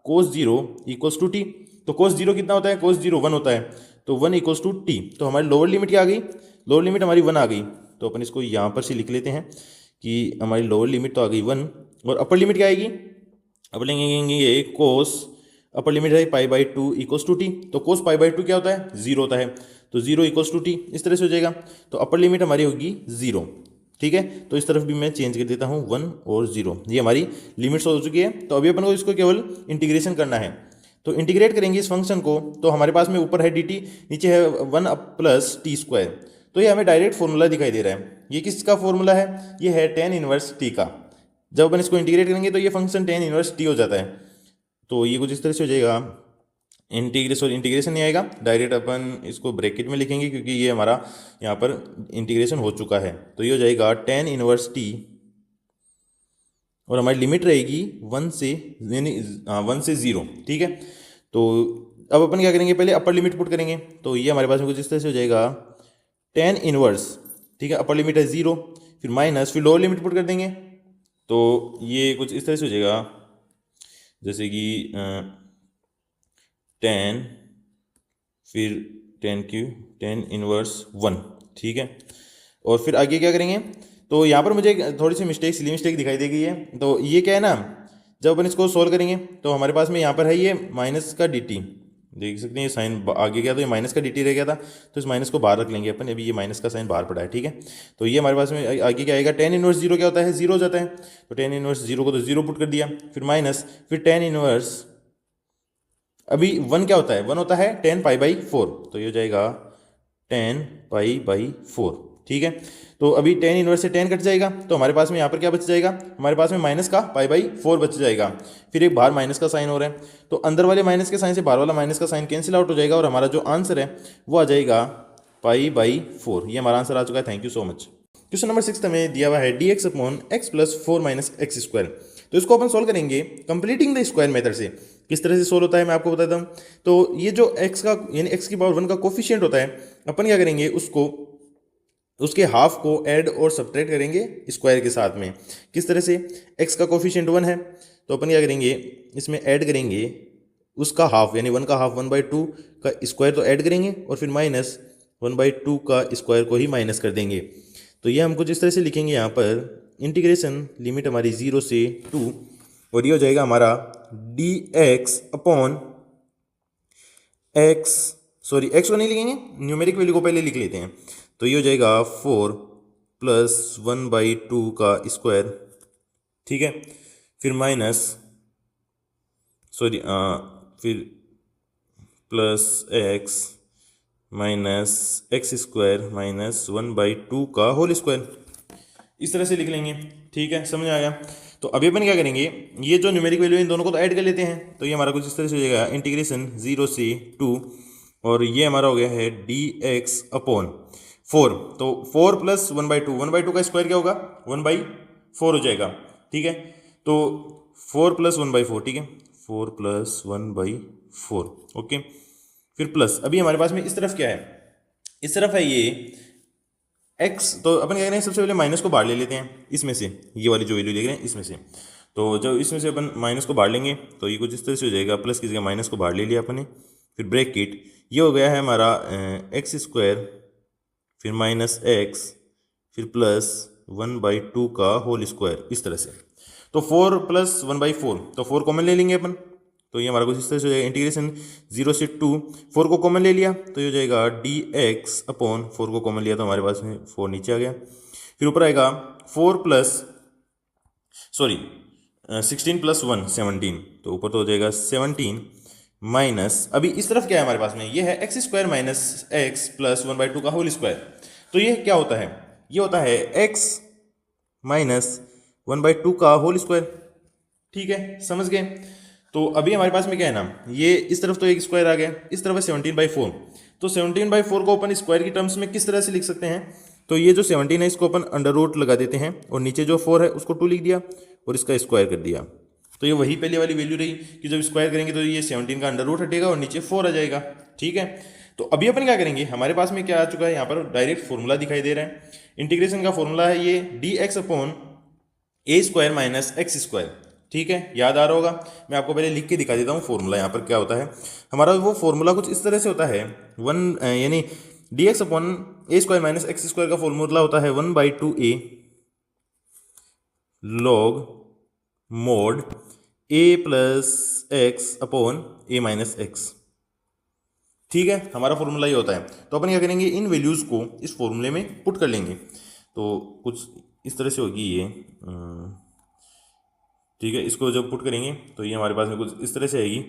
कोस 0 इक्वल्स टू टी। तो कोस 0 कितना होता है, कोस 0 1 होता है, तो 1 इक्वल्स टू टी। तो हमारी लोअर लिमिट क्या आ गई, लोअर लिमिट हमारी 1 आ गई, तो अपन इसको यहाँ पर से लिख लेते हैं कि हमारी लोअर लिमिट तो आ गई 1, और अपर लिमिट क्या आएगी, अपर लेंगे ये कोस, अपर लिमिट है π/2 इक्वल्स टू टी, तो कोस π/2 क्या होता है 0 होता है, तो 0 इक्वल्स टू टी, इस तरह से हो जाएगा। तो अपर लिमिट हमारी होगी 0, ठीक है। तो इस तरफ भी मैं चेंज कर देता हूँ 1 और 0, ये हमारी लिमिट्स हो चुकी है। तो अभी अपन को इसको केवल इंटीग्रेशन करना है, तो इंटीग्रेट करेंगे इस फंक्शन को, तो हमारे पास में ऊपर है डी टी, नीचे है 1 प्लस टी स्क्वायर, तो ये हमें डायरेक्ट फॉर्मूला दिखाई दे रहा है। ये किसका फॉर्मूला है, ये है tan इनवर्स टी का। जब अपन इसको इंटीग्रेट करेंगे तो ये फंक्शन tan इनवर्स टी हो जाता है, तो ये कुछ इस तरह से हो जाएगा। इंटीग्रेशन नहीं आएगा, डायरेक्ट अपन इसको ब्रैकेट में लिखेंगे क्योंकि ये हमारा यहाँ पर इंटीग्रेशन हो चुका है, तो ये हो जाएगा tan इनवर्स टी, और हमारी लिमिट रहेगी 1 से, यानी 1 से 0, ठीक है। तो अब अपन क्या करेंगे, पहले अपर लिमिट पुट करेंगे, तो ये हमारे पास में कुछ इस तरह से हो जाएगा tan इनवर्स, ठीक है, अपर लिमिट है 0, फिर माइनस, फिर लोअर लिमिट पुट कर देंगे, तो ये कुछ इस तरह से हो जाएगा, जैसे कि 10 फिर 10 ठीक है। और फिर आगे क्या करेंगे, तो यहाँ पर मुझे एक थोड़ी सी मिस्टेक, सिली मिस्टेक दिखाई दे गई है। तो ये क्या है ना, जब अपन इसको सोल्व करेंगे तो हमारे पास में यहाँ पर है ये माइनस का dt, देख सकते हैं ये साइन आगे गया तो ये माइनस का dt रह गया था, तो इस माइनस को बाहर रख लेंगे अपन, अभी ये माइनस का साइन बाहर पड़ा है, ठीक है। तो ये हमारे पास में आगे क्या आएगा, टेन इनवर्स जीरो क्या होता है, जीरो हो जाता है। तो टेन इनवर्स जीरो को तो जीरो पुट कर दिया, फिर माइनस, फिर टेन इनवर्स, अभी वन क्या होता है, वन होता है 10 पाई/4, तो ये हो जाएगा 10 पाई/4, ठीक है। तो अभी 10 इनवर्स से 10 कट जाएगा, तो हमारे पास में यहाँ पर क्या बच जाएगा, हमारे पास में माइनस का पाई/4 बच जाएगा। फिर एक बाहर माइनस का साइन हो रहा है, तो अंदर वाले माइनस के साइन से बाहर वाला माइनस का साइन कैंसिल आउट हो जाएगा, और हमारा जो आंसर है वो आ जाएगा पाई/4। ये हमारा आंसर आ चुका है। Thank you so much. Question number 6 हमें दिया हुआ है dx/4 - x²। तो इसको अपन सोल्व करेंगे कंप्लीटिंग द स्क्वायर मेथड से। किस तरह से सोल्व होता है मैं आपको बताता हूँ। तो ये जो x का यानी x की पावर 1 का कोफिशिएंट होता है, अपन क्या करेंगे, उसको उसके हाफ को ऐड और सब्ट्रैक्ट करेंगे स्क्वायर के साथ में। किस तरह से, x का कोफिशिएंट 1 है, तो अपन क्या करेंगे, इसमें ऐड करेंगे उसका हाफ, यानी 1 का हाफ 1/2 का स्क्वायर तो ऐड करेंगे, और फिर माइनस 1/2 का स्क्वायर को ही माइनस कर देंगे। तो ये हम कुछ इस तरह से लिखेंगे यहाँ पर, इंटीग्रेशन लिमिट हमारी 0 से 2, और ये हो जाएगा हमारा x को नहीं लिखेंगे, न्यूमेरिक वैल्यू को पहले लिख लेते हैं। तो ये हो जाएगा 4 + 1/2 का स्क्वायर, ठीक है। फिर माइनस फिर plus x minus x² minus 1/2 का होल स्क्वायर, इस तरह से लिख लेंगे, ठीक है। समझ आया। तो अभी अपन क्या करेंगे, ये जो न्यूमेरिक वैल्यू है इन दोनों को तो ऐड कर लेते हैं। तो ये हमारा कुछ इस तरह से हो जाएगा, इंटीग्रेशन 0 से 2, और ये हमारा हो गया है dx/4। तो 4 + 1/2, 1/2 का स्क्वायर क्या होगा, 1/4 हो जाएगा, ठीक है। तो 4 + 1/4, ठीक है, 4 + 1/4, ओके। फिर प्लस, अभी हमारे पास में इस तरफ क्या है, इस तरफ है ये x, तो अपन क्या करें, सबसे पहले माइनस को बाहर ले लेते हैं इसमें से, ये वाली जो वैल्यू देख रहे हैं इसमें से। तो जब इसमें से अपन माइनस को बाहर लेंगे तो ये कुछ इस तरह से हो जाएगा, प्लस की जगह माइनस को बाहर ले लिया अपन ने, फिर ब्रैकेट, ये हो गया है हमारा x², फिर माइनस x, फिर प्लस 1/2 का होल स्क्वायर, इस तरह से। तो 4 + 1/4, तो 4 कॉमन ले लेंगे अपन, तो ये हमारा कुछ इस तरह से हो जाएगा, इंटीग्रेशन 0 से 2, 4 को कॉमन ले लिया तो ये हो जाएगा dx/4 को कॉमन लिया तो हमारे पास में 4 नीचे आ गया। फिर ऊपर आएगा 16 + 1 17, तो ऊपर तो हो जाएगा 17 माइनस, अभी इस तरफ क्या है हमारे पास में, ये है x² माइनस x + 1/2 का होल स्क्वायर। तो ये क्या होता है, ये होता है x माइनस 1/2 का होल स्क्वायर, ठीक है, समझ गए। तो अभी हमारे पास में क्या है ना, ये इस तरफ तो एक स्क्वायर आ गया, इस तरफ है 17/4, तो 17/4 को अपन स्क्वायर की टर्म्स में किस तरह से लिख सकते हैं, तो ये जो 17 है इसको अपन अंडर रूट लगा देते हैं, और नीचे जो 4 है उसको 2 लिख दिया और इसका स्क्वायर कर दिया। तो ये वही पहले वाली वैल्यू रही कि जब स्क्वायर करेंगे तो ये 17 का अंडर रूट हटेगा और नीचे 4 आ जाएगा, ठीक है। तो अभी अपन क्या करेंगे, हमारे पास में क्या आ चुका है, यहाँ पर डायरेक्ट फॉर्मूला दिखाई दे रहा है। इंटीग्रेशन का फॉर्मूला है ये dx/a² माइनस x², ठीक है, याद आ रहा होगा। मैं आपको पहले लिख के दिखा देता हूँ फॉर्मूला यहाँ पर क्या होता है। हमारा वो फॉर्मूला कुछ इस तरह से होता है, यानी dx/a² माइनस x² का फॉर्मूला होता है 1/2a log mod a + x/a minus x, ठीक है, हमारा फॉर्मूला ये होता है। तो अपन क्या करेंगे, इन वैल्यूज़ को इस फॉर्मूले में पुट कर लेंगे, तो कुछ इस तरह से होगी ये, ठीक है। इसको जब पुट करेंगे तो ये हमारे पास में कुछ इस तरह से आएगी,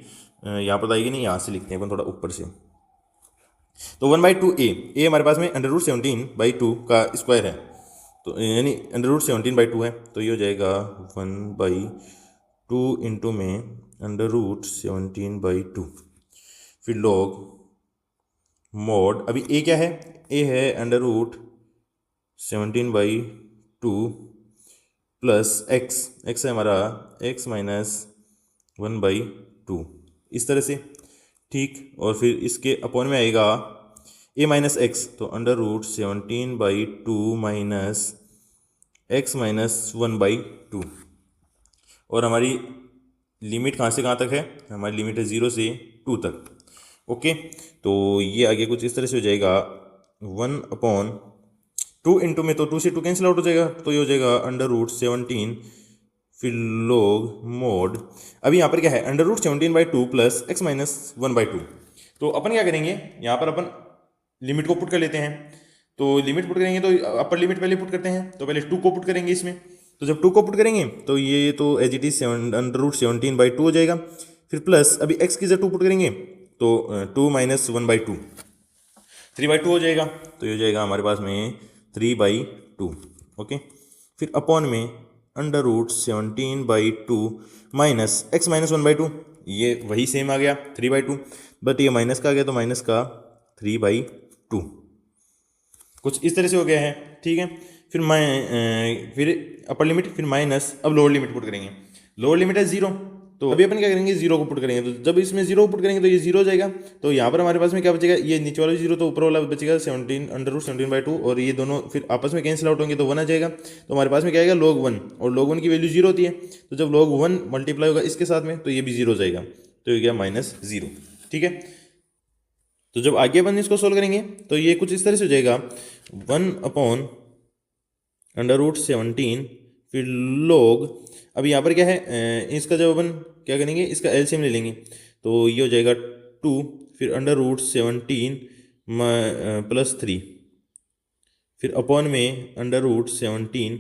यहाँ पर आएगी नहीं, यहाँ से लिखते हैं अपन थोड़ा ऊपर से। तो 1/2a हमारे पास में √17/2 का स्क्वायर है, तो यानी √17/2 है, तो ये हो जाएगा 1/2 इंटू में √17/2, फिर लॉग मोड, अभी a क्या है, a है √17/2 प्लस x है हमारा x माइनस 1/2, इस तरह से, ठीक। और फिर इसके अपॉन में आएगा a माइनस x, तो √17/2 माइनस x माइनस 1/2, और हमारी लिमिट कहाँ से कहाँ तक है, हमारी लिमिट है 0 से 2 तक। ओके, तो ये आगे कुछ इस तरह से हो जाएगा 1/2 इंटू में तो 2 से 2 कैंसिल आउट हो जाएगा, तो ये हो जाएगा √17 फिर log मोड। अभी यहाँ पर क्या है, √17/2 प्लस x माइनस 1/2। तो अपन क्या करेंगे, यहाँ पर अपन लिमिट को पुट कर लेते हैं। तो लिमिट पुट करेंगे तो अपर लिमिट पहले पुट करते हैं, तो पहले 2 को पुट करेंगे इसमें। तो जब 2 को पुट करेंगे तो ये तो एज इट इज √17/2 हो जाएगा। फिर प्लस अभी x की जब 2 पुट करेंगे तो 2 माइनस 1/2 3/2 हो जाएगा। तो ये हो जाएगा हमारे पास में 3/2। ओके, फिर अपॉन में √17/2 माइनस x माइनस 1/2, ये वही सेम आ गया 3/2, बट ये माइनस का आ गया तो माइनस का 3/2, कुछ इस तरह से हो गया है। ठीक है, फिर अपर लिमिट, फिर माइनस, अब लोअर लिमिट पुट करेंगे। लोअर लिमिट है 0, तो अभी अपन क्या करेंगे, 0 को पुट करेंगे। तो जब इसमें 0 को पुट करेंगे तो ये 0 हो जाएगा। तो यहाँ पर हमारे पास में क्या बचेगा, ये नीचे वाला 0 तो ऊपर वाला बचेगा 17 √17/2, और ये दोनों फिर आपस में कैंसिल आउट होंगे तो 1 आ जाएगा। तो हमारे पास में क्या आएगा, log 1, और log 1 की वैल्यू 0 होती है। तो जब log 1 मल्टीप्लाई होगा इसके साथ में तो ये भी 0 हो जाएगा, तो ये गया -0। ठीक है, तो जब आगे अपन इसको सोल्व करेंगे तो ये कुछ इस तरह से हो जाएगा 1/√17 फिर log, अभी यहाँ पर क्या है, इसका जब अपन क्या करेंगे, इसका एलसीएम ले लेंगे तो ये हो जाएगा 2, फिर √17 प्लस 3, फिर अपॉन में √17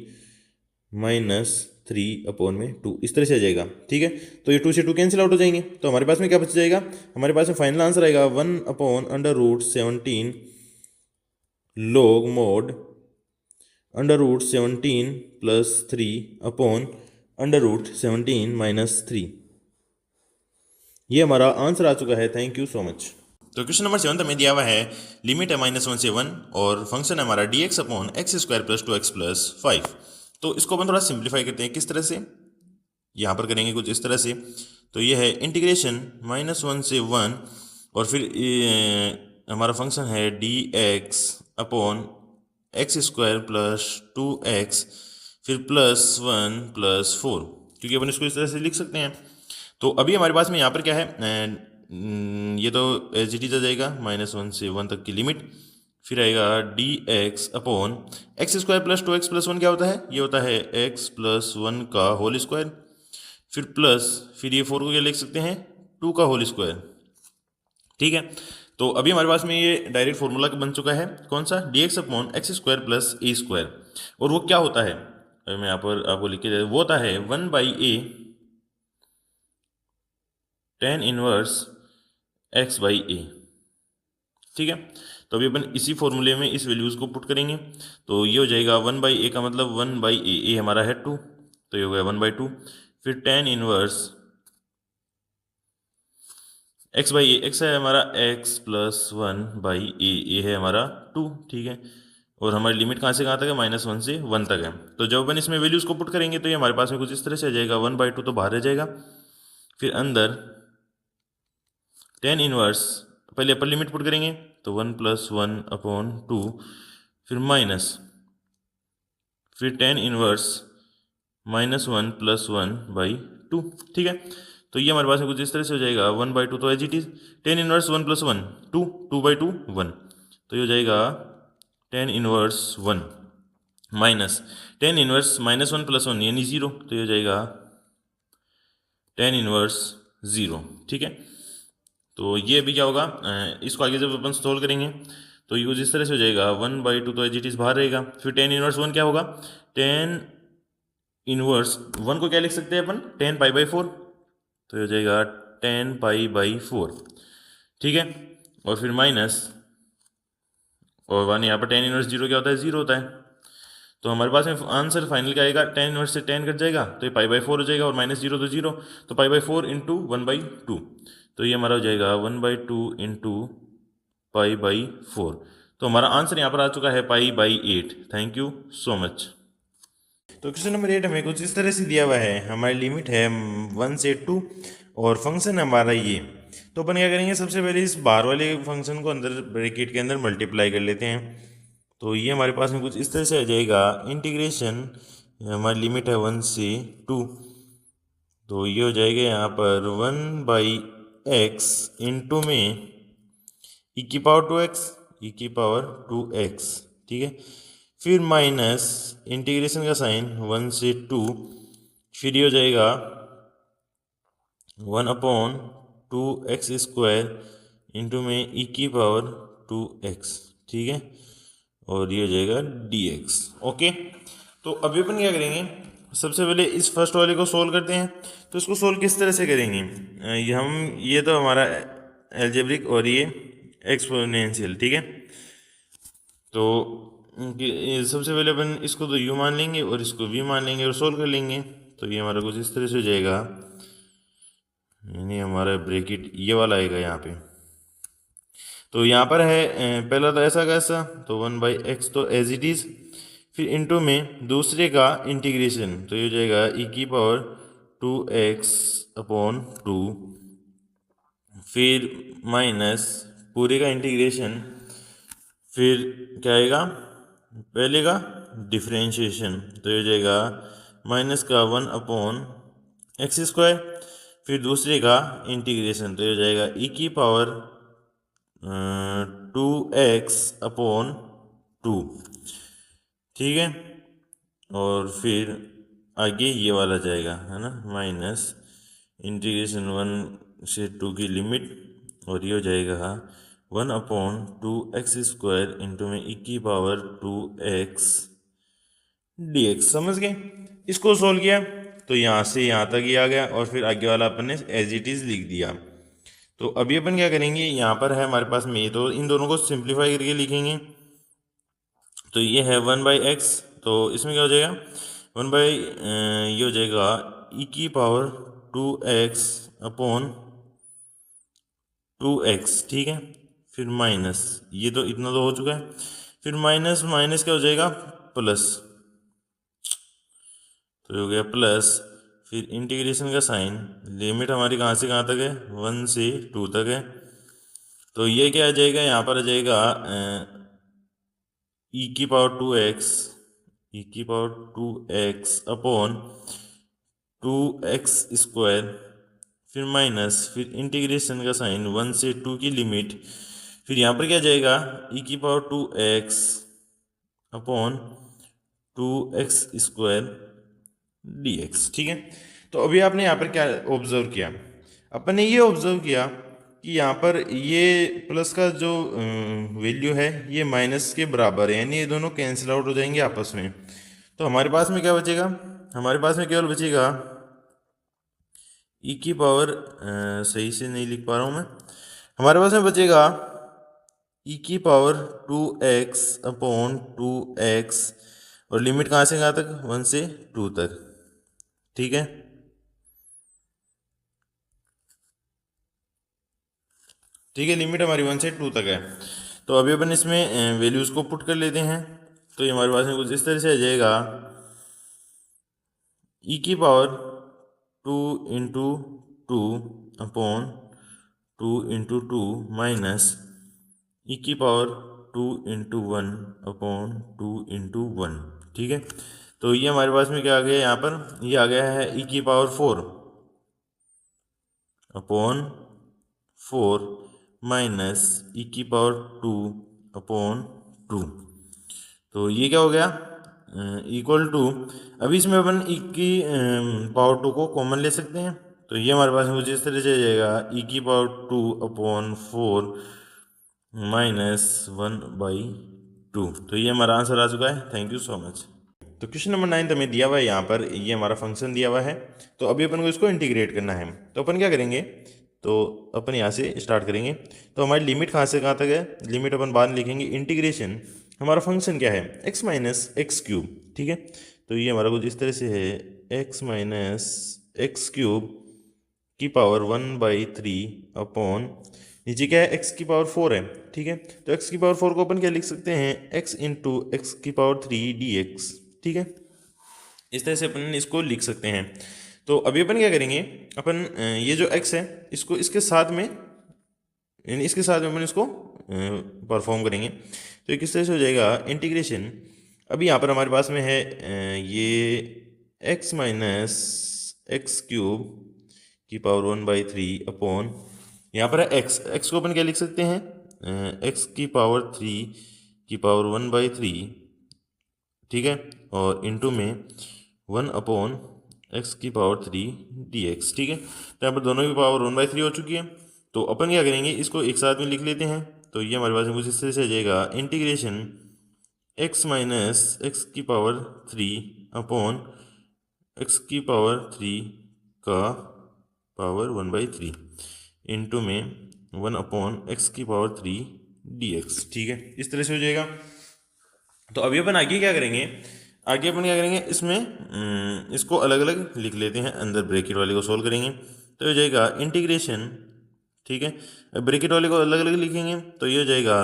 माइनस 3/2, इस तरह से आ जाएगा। ठीक है, तो ये 2 से 2 कैंसिल आउट हो जाएंगे, तो हमारे पास में क्या बच जाएगा, हमारे पास में फाइनल आंसर आएगा 1/√17 log मोड √17 प्लस 3/√17 माइनस 3। ये हमारा आंसर आ चुका है। Thank you so much. तो क्वेश्चन नंबर 7 हमें दिया हुआ है, लिमिट है -1 से 1 और फंक्शन है हमारा dx/x² + 2x + 5। तो इसको अपन थोड़ा सिंप्लीफाई करते हैं, किस तरह से, यहाँ पर करेंगे कुछ इस तरह से। तो ये है इंटीग्रेशन -1 से 1, और फिर हमारा फंक्शन है dx/x² + 2x, फिर +1 + 4, क्योंकि अपन इसको इस तरह से लिख सकते हैं। तो अभी हमारे पास में यहाँ पर क्या है, ये तो एज इट इज आ जाएगा -1 से 1 तक की लिमिट, फिर आएगा dx/x² + 2x + 1, क्या होता है, ये होता है x + 1 का होल स्क्वायर, फिर प्लस, फिर ये 4 को क्या लिख सकते हैं, 2 का होल स्क्वायर। ठीक है, तो अभी हमारे पास में ये डायरेक्ट फॉर्मूला बन चुका है, कौन सा, dx/x² + a², और वो क्या होता है, मैं यहाँ पर आपको लिख के, वो होता है 1/a tan इनवर्स x/a। ठीक है, तो अभी अपन इसी फॉर्मूले में इस वैल्यूज़ को पुट करेंगे, तो ये हो जाएगा 1/a का मतलब 1/a, a हमारा है 2, तो ये हो गया 1/2, फिर tan इनवर्स x/a, x है हमारा x + 1/a, a है हमारा 2। ठीक है, और हमारी लिमिट कहाँ से कहाँ तक है, -1 से 1 तक है। तो जब अपन इसमें वैल्यूज़ को पुट करेंगे तो ये हमारे पास में कुछ इस तरह से आ जाएगा, 1/2 तो बाहर रह जाएगा, फिर अंदर tan इनवर्स, पहले अपर लिमिट पुट करेंगे तो 1 + 1/2, फिर माइनस, फिर tan इनवर्स -1 + 1/2। ठीक है, तो ये हमारे पास में कुछ इस तरह से हो जाएगा 1/2, तो as it is tan inverse 1 + 1 2, 2/2 1, तो ये हो जाएगा tan inverse 1 minus tan inverse -1 + 1 यानी 0, तो ये हो जाएगा tan इनवर्स 0। ठीक है, तो ये अभी क्या होगा, इसको आगे जब अपन सोल्व करेंगे तो ये कुछ इस तरह से हो जाएगा 1/2, तो एज इट इज बाहर रहेगा, फिर tan इनवर्स 1 क्या होगा, tan इनवर्स 1 को क्या लिख सकते हैं अपन, tan π/4, तो ये हो जाएगा tan π/4। ठीक है, और फिर माइनस, और 1 यहाँ पर tan इनवर्स 0 क्या होता है, 0 होता है। तो हमारे पास में आंसर फाइनल क्या आएगा, tan इनवर्स से tan कट जाएगा तो ये π/4 हो जाएगा, और -0 तो 0, तो π/4 × 1/2, तो ये हमारा हो जाएगा 1/2 × π/4। तो हमारा आंसर यहाँ पर आ चुका है π/8। Thank you so much. तो क्वेश्चन नंबर 8 हमें कुछ इस तरह से दिया हुआ है, हमारी लिमिट है 1 से 2 और फंक्शन हमारा ये। तो अपन क्या करेंगे, सबसे पहले इस बाहर वाले फंक्शन को अंदर ब्रैकेट के अंदर मल्टीप्लाई कर लेते हैं। तो ये हमारे पास में कुछ इस तरह से आ जाएगा, इंटीग्रेशन, हमारी लिमिट है 1 से 2, तो ये हो जाएगा यहाँ पर 1/x इंटू में ई की पावर 2x, ई की पावर 2x, ठीक है। फिर माइनस इंटीग्रेशन का साइन 1 से 2, फिर ये हो जाएगा 1/2x² इंटू में ई की पावर 2x, ठीक है, और ये हो जाएगा dx। ओके, तो अभी अपन क्या करेंगे, सबसे पहले इस फर्स्ट वाले को सोल्व करते हैं। तो इसको सोल्व किस तरह से करेंगे, ये तो हमारा एल्जेब्रिक और ये एक्सपोनेंशियल, ठीक है। तो सबसे पहले अपन इसको तो u मान लेंगे और इसको v मान लेंगे और सोल्व कर लेंगे। तो ये हमारा कुछ इस तरह से हो जाएगा, यानी हमारा ब्रैकेट ये वाला आएगा यहाँ पे। तो यहाँ पर है पहला तो ऐसा कैसा, तो 1/x तो एज इट इज़, फिर इनटू में दूसरे का इंटीग्रेशन, तो ये हो जाएगा ई की पावर 2x/2, फिर माइनस पूरे का इंटीग्रेशन, फिर क्या आएगा, पहले का डिफ्रेंशिएशन, तो ये हो जाएगा माइनस का 1/x², फिर दूसरे का इंटीग्रेशन, तो ये हो जाएगा ई की पावर 2x/2, ठीक है। और फिर आगे ये वाला जाएगा, है ना, माइनस इंटीग्रेशन 1 से 2 की लिमिट, और ये हो जाएगा 1/2x² इंटू में ई की पावर 2x dx। समझ गए, इसको सोल्व किया तो यहाँ से यहाँ तक ही आ गया, और फिर आगे वाला अपन ने एज इट इज़ लिख दिया। तो अभी अपन क्या करेंगे, यहाँ पर है हमारे पास में, तो इन दोनों को सिंप्लीफाई करके लिखेंगे। तो ये है 1/x, तो इसमें क्या हो जाएगा, ये हो जाएगा ई की पावर 2x/2x, ठीक है। फिर माइनस, ये तो इतना तो हो चुका है, फिर माइनस माइनस क्या हो जाएगा, प्लस, तो हो गया प्लस, फिर इंटीग्रेशन का साइन, लिमिट हमारी कहाँ से कहाँ तक है, 1 से 2 तक है। तो ये क्या आ जाएगा, यहाँ पर आ जाएगा ई की पावर 2x, ई की पावर 2x/2x², फिर माइनस, फिर इंटीग्रेशन का साइन 1 से 2 की लिमिट, फिर यहाँ पर क्या जाएगा, ई की पावर 2x/2x² dx, ठीक है। तो अभी आपने यहाँ पर क्या ऑब्जर्व किया, अपन ने ये ऑब्जर्व किया कि यहाँ पर ये प्लस का जो वैल्यू है ये माइनस के बराबर है, यानी ये दोनों कैंसिल आउट हो जाएंगे आपस में। तो हमारे पास में क्या बचेगा, हमारे पास में केवल बचेगा ई की पावर, सही से नहीं लिख पा रहा हूँ मैं, हमारे पास में बचेगा ई की पावर 2x/2x, और लिमिट कहाँ से कहाँ तक, 1 से 2 तक, ठीक है। ठीक है, लिमिट हमारी 1 से 2 तक है। तो अभी अपन इसमें वैल्यूज़ को पुट कर लेते हैं। तो ये हमारे पास में कुछ इस तरह से आ जाएगा, ई की पावर 2 इंटू 2/2 माइनस ई की पावर 2 इंटू 1/2 ठीक है। तो ये हमारे पास में क्या आ गया, यहाँ पर ये आ गया है ई की पावर 4/4 माइनस ई की पावर 2/2। तो ये क्या हो गया, इक्वल टू, अभी इसमें अपन ई की पावर 2 को कॉमन ले सकते हैं। तो ये हमारे पास मुझे इस तरह से आ जाएगा, ई की पावर 2/4 माइनस 1/2। तो ये हमारा आंसर आ चुका है। Thank you so much. तो क्वेश्चन नंबर 9 हमें दिया हुआ है, यहाँ पर ये हमारा फंक्शन दिया हुआ है। तो अभी अपन को इसको इंटीग्रेट करना है। तो अपन क्या करेंगे, तो अपन यहाँ से स्टार्ट करेंगे। तो हमारी लिमिट कहाँ से कहाँ तक है, लिमिट अपन बाद में लिखेंगे। इंटीग्रेशन, हमारा फंक्शन क्या है, x माइनस एक्स क्यूब, ठीक है। तो ये हमारा कुछ इस तरह से है, x माइनस एक्स क्यूब की पावर 1/3 अपॉन, नीचे क्या है, x की पावर 4 है, ठीक है। तो x की पावर 4 को अपन क्या लिख सकते हैं, x इंटू एक्स की पावर 3 dx, ठीक है। इस तरह से अपन इसको लिख सकते हैं। तो अभी अपन क्या करेंगे, अपन ये जो x है इसको इसके साथ में, यानी इसके साथ में अपन इसको परफॉर्म करेंगे। तो ये किस तरह से हो जाएगा, इंटीग्रेशन, अभी यहाँ पर हमारे पास में है ये x माइनस एक्स क्यूब की पावर 1/3 अपॉन, यहाँ पर है x को अपन क्या लिख सकते हैं, एक्स की पावर 3 की पावर 1/3, ठीक है, और इंटू में 1 अपॉन एक्स की पावर 3 dx, ठीक है। तो यहाँ पर दोनों की पावर 1/3 हो चुकी है। तो अपन क्या करेंगे, इसको एक साथ में लिख लेते हैं। तो ये हमारे पास में कुछ इस तरह से आ जाएगा, इंटीग्रेशन x माइनस एक्स की पावर 3 अपॉन एक्स की पावर 3 का पावर 1/3 इंटू में 1 अपॉन एक्स की पावर 3 dx, ठीक है, इस तरह से हो जाएगा। तो अभी अपन आगे क्या करेंगे, आगे अपन क्या करेंगे, इसमें इसको अलग अलग लिख लेते हैं, अंदर ब्रैकेट वाले को सोल्व करेंगे। तो हो जाएगा इंटीग्रेशन, ठीक है, ब्रैकेट वाले को अलग अलग लिखेंगे। तो ये हो जाएगा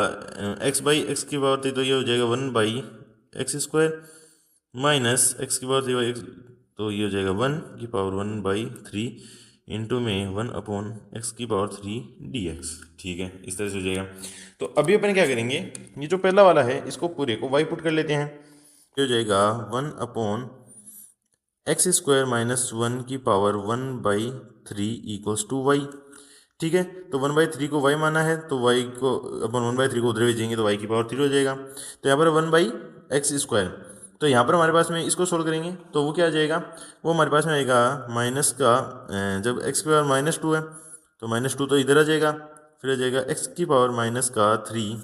x/x की पावर 3, तो ये हो जाएगा 1/x² माइनस एक्स की पावर 3/x, तो ये हो जाएगा 1 की पावर 1/3 इंटू में 1 अपॉन एक्स की पावर 3 dx, ठीक है, इस तरह से हो जाएगा। तो अभी अपन क्या करेंगे, ये जो पहला वाला है इसको पूरे को y पुट कर लेते हैं। ये हो जाएगा 1 अपॉन x² माइनस 1 की पावर 1/3 इक्वल्स टू y, ठीक है। तो 1/3 को y माना है, तो y को अपन 1/3 को उधर भेजेंगे तो y की पावर 3 हो जाएगा। तो यहाँ पर 1/x², तो यहाँ पर हमारे पास में इसको सोल्व करेंगे तो वो क्या आ जाएगा, वो हमारे पास में आएगा माइनस का, जब x की पावर -2 है तो -2 तो इधर आ जाएगा, फिर आ जाएगा x की पावर माइनस का 3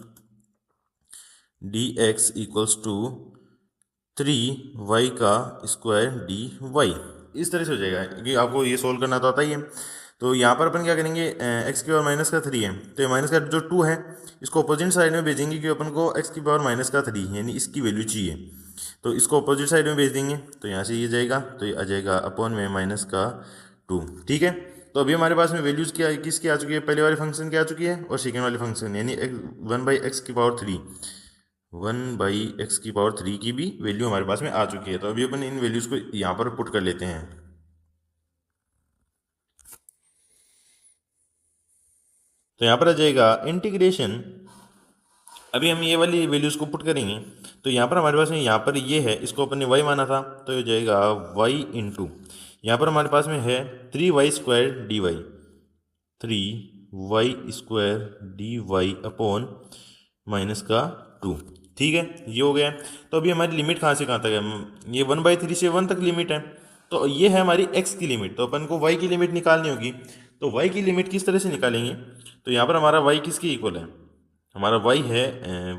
dx इक्वल्स टू 3y का स्क्वायर dy, इस तरह से हो जाएगा, क्योंकि आपको ये सोल्व करना तो आता ही है। तो यहाँ पर अपन क्या करेंगे, x की पावर माइनस का 3 है, तो ये माइनस का जो 2 है इसको अपोजिट साइड में भेजेंगे, क्योंकि अपन को x की पावर माइनस का 3 यानी इसकी वैल्यू चाहिए, तो इसको अपोजिट साइड में भेज देंगे। तो यहाँ से ये जाएगा, तो ये आ जाएगा अपॉन में माइनस का 2, ठीक है। तो अभी हमारे पास में वैल्यूज़ क्या किसकी आ चुकी है, पहले वाले फंक्शन की आ चुकी है और सेकेंड वाले फंक्शन यानी 1/x की पावर 3, 1/x की पावर 3 की भी वैल्यू हमारे पास में आ चुकी है। तो अभी अपन इन वैल्यूज़ को यहाँ पर पुट कर लेते हैं। तो यहाँ पर आ जाएगा इंटीग्रेशन, अभी हम ये वाली वैल्यूज़ को पुट करेंगे। तो यहाँ पर हमारे पास में, यहाँ पर ये है, इसको अपन ने y माना था, तो ये जाएगा y इंटू, यहाँ पर हमारे पास में है 3y² dy, 3y² dy upon minus का 2, ठीक है, ये हो गया। तो अभी हमारी लिमिट कहाँ से कहाँ तक है, ये 1/3 से 1 तक लिमिट है, तो ये है हमारी x की लिमिट। तो अपन को y की लिमिट निकालनी होगी, तो y की लिमिट किस तरह से निकालेंगे, तो यहाँ पर हमारा y किसके इक्वल है, हमारा y है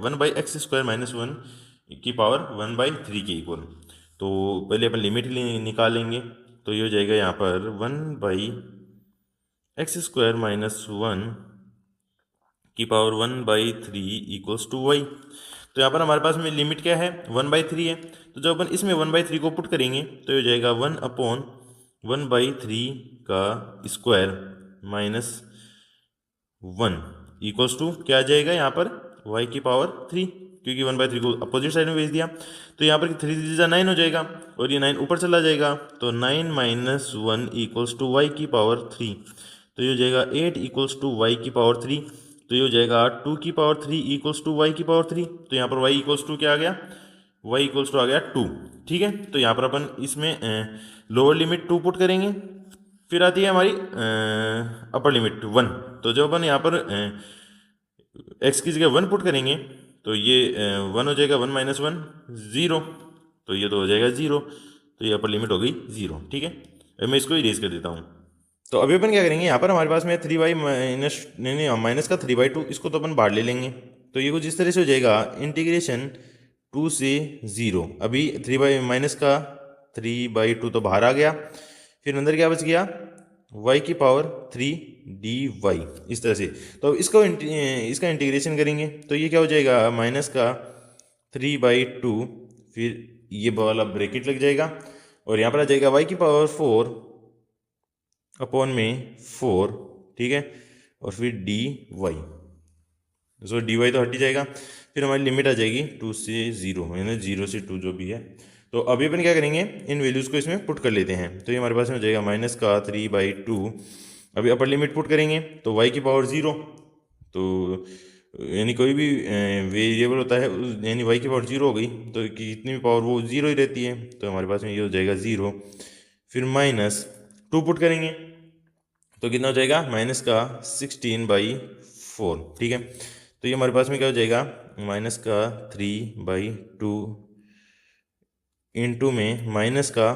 1/x² माइनस 1 की पावर 1/3 के इक्वल। तो पहले अपन लिमिट निकालेंगे, तो ये हो जाएगा यहाँ पर 1/x² माइनस 1 की पावर 1/3 इक्वल्स टू y। तो यहाँ पर हमारे पास में लिमिट क्या है, 1/3 है, तो जब अपन इसमें 1/3 को पुट करेंगे तो ये हो जाएगा 1/1/3 का स्क्वायर माइनस 1 इक्वल्स टू क्या आ जाएगा यहाँ पर y की पावर 3, क्योंकि 1/3 को अपोजिट साइड में भेज दिया। तो यहाँ पर 3 3 9 हो जाएगा और ये 9 ऊपर चला जाएगा, तो 9 माइनस 1 इक्वल्स टू y की पावर 3, तो ये हो जाएगा 8 इक्वल्स टू y की पावर 3, तो ये हो जाएगा 2 की पावर 3 इक्वल्स टू y की पावर 3। तो यहाँ पर y इक्वल्स टू क्या आ गया, y इक्वल्स टू आ गया 2, ठीक है। तो यहाँ पर अपन इसमें लोअर लिमिट 2 पुट करेंगे, फिर आती है हमारी अपर लिमिट 1। तो जब अपन यहाँ पर x की जगह 1 पुट करेंगे तो ये 1 हो जाएगा, 1 माइनस 1 0, तो ये तो हो जाएगा 0, तो ये अपर लिमिट हो गई 0, ठीक है। अब मैं इसको इरेज कर देता हूँ। तो अभी अपन क्या करेंगे, यहाँ पर हमारे पास में 3y माइनस नहीं माइनस का 3/2, इसको तो अपन बाहर ले लेंगे। तो ये कुछ इस तरह से हो जाएगा, इंटीग्रेशन 2 से 0, अभी 3 माइनस का 3/2 तो बाहर आ गया, फिर अंदर क्या बच गया, y की पावर 3 dy, इस तरह से। तो इसको इसका इंटीग्रेशन करेंगे तो ये क्या हो जाएगा, माइनस का 3/2, फिर ये वाला ब्रैकेट लग जाएगा और यहाँ पर आ जाएगा y की पावर 4 अपॉन में 4, ठीक है, और फिर dy, सो dy तो हट ही जाएगा, फिर हमारी लिमिट आ जाएगी 2 से 0 यानी 0 से 2 जो भी है। तो अभी अपन क्या करेंगे, इन वैल्यूज़ को इसमें पुट कर लेते हैं। तो ये हमारे पास में हो जाएगा माइनस का 3/2, अभी अपर लिमिट पुट करेंगे तो y की पावर 0, तो यानी कोई भी वेरिएबल होता है यानी y की पावर 0 हो गई, तो कितनी भी पावर वो 0 ही रहती है, तो हमारे पास में ये हो जाएगा 0, फिर माइनस 2 पुट करेंगे तो कितना हो जाएगा, माइनस का 16/4, ठीक है। तो ये हमारे पास में क्या हो जाएगा, माइनस का 3/2 इंटू में माइनस का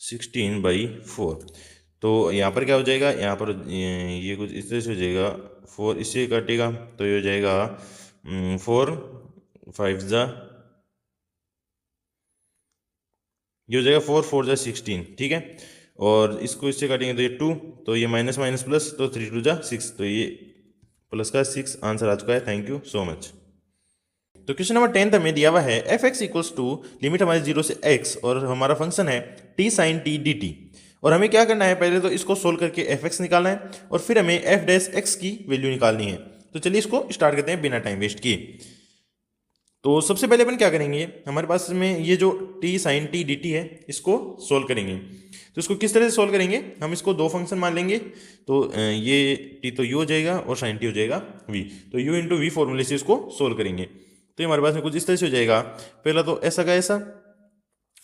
16/4। तो यहाँ पर क्या हो जाएगा, यहाँ पर ये कुछ इस तरह से हो जाएगा, 4 इससे काटेगा तो ये हो जाएगा 4 5 जा, ये हो जाएगा 4 4 जा 16, ठीक है। और इसको इससे काटेंगे तो ये 2, तो ये माइनस माइनस प्लस, तो 3 2 जा 6, तो ये प्लस का 6 आंसर आ चुका है। Thank you so much. तो क्वेश्चन नंबर 10 हमें दिया हुआ है f x equals to limit हमारी 0 से x और हमारा फंक्शन है t sin t dt। और हमें क्या करना है, पहले तो इसको सोल्व करके एफ एक्स निकालना है और फिर हमें एफ डैश एक्स की वैल्यू निकालनी है। तो चलिए इसको स्टार्ट करते हैं बिना टाइम वेस्ट किए। तो सबसे पहले अपन क्या करेंगे, हमारे पास में ये जो t sin t dt है इसको सोल्व करेंगे। तो इसको किस तरह से सोल्व करेंगे, हम इसको दो फंक्शन मान लेंगे। तो ये t तो u हो जाएगा और sin t हो जाएगा v। तो u इंटू वी फॉर्मूले से इसको सोल्व करेंगे। तो हमारे पास में कुछ इस तरह से हो जाएगा, पहला तो ऐसा का ऐसा,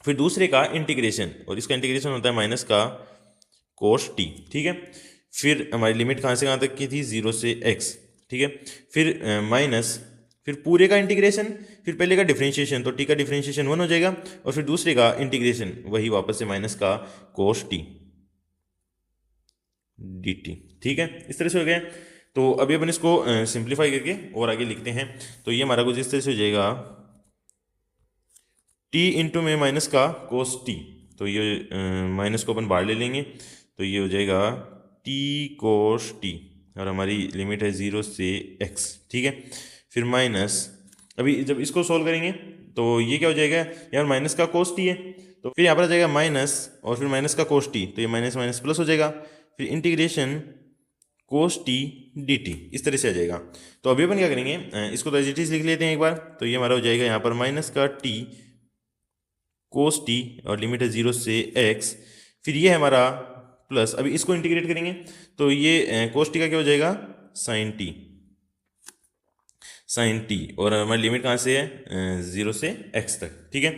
फिर दूसरे का इंटीग्रेशन, और इसका इंटीग्रेशन होता है माइनस का कोस टी, ठीक है। फिर हमारी लिमिट कहाँ से कहाँ तक की थी, 0 से x, ठीक है। फिर माइनस, फिर पूरे का इंटीग्रेशन, फिर पहले का डिफरेंशिएशन, तो टी का डिफरेंशिएशन 1 हो जाएगा, और फिर दूसरे का इंटीग्रेशन वही वापस से माइनस का कोस टी डी टी, ठीक है। इस तरह से हो गया। तो अभी अपन इसको सिंप्लीफाई करके और आगे लिखते हैं। तो ये हमारा कुछ इस तरह से हो जाएगा, टी इंटू में माइनस का कोस टी, तो ये माइनस को अपन बाहर ले लेंगे, तो ये हो जाएगा टी कोस टी, और हमारी लिमिट है 0 से x, ठीक है। फिर माइनस, अभी जब इसको सोल्व करेंगे तो ये क्या हो जाएगा, यार माइनस का कोस टी है, तो फिर यहाँ पर आ जाएगा माइनस और फिर माइनस का कोस टी, तो ये माइनस माइनस प्लस हो जाएगा, फिर integration cos t D t, इस तरह से आ जाएगा। तो अभी अपन क्या करेंगे, इसको तो एज इट इज लिख लेते हैं एक बार। तो ये हमारा हो जाएगा यहाँ पर माइनस का टी कोस टी और लिमिट है 0 से x, फिर ये है हमारा प्लस, अभी इसको इंटीग्रेट करेंगे तो ये कोस टी का क्या हो जाएगा, साइन टी, साइन टी, और हमारी लिमिट कहाँ से है, 0 से x तक, ठीक है।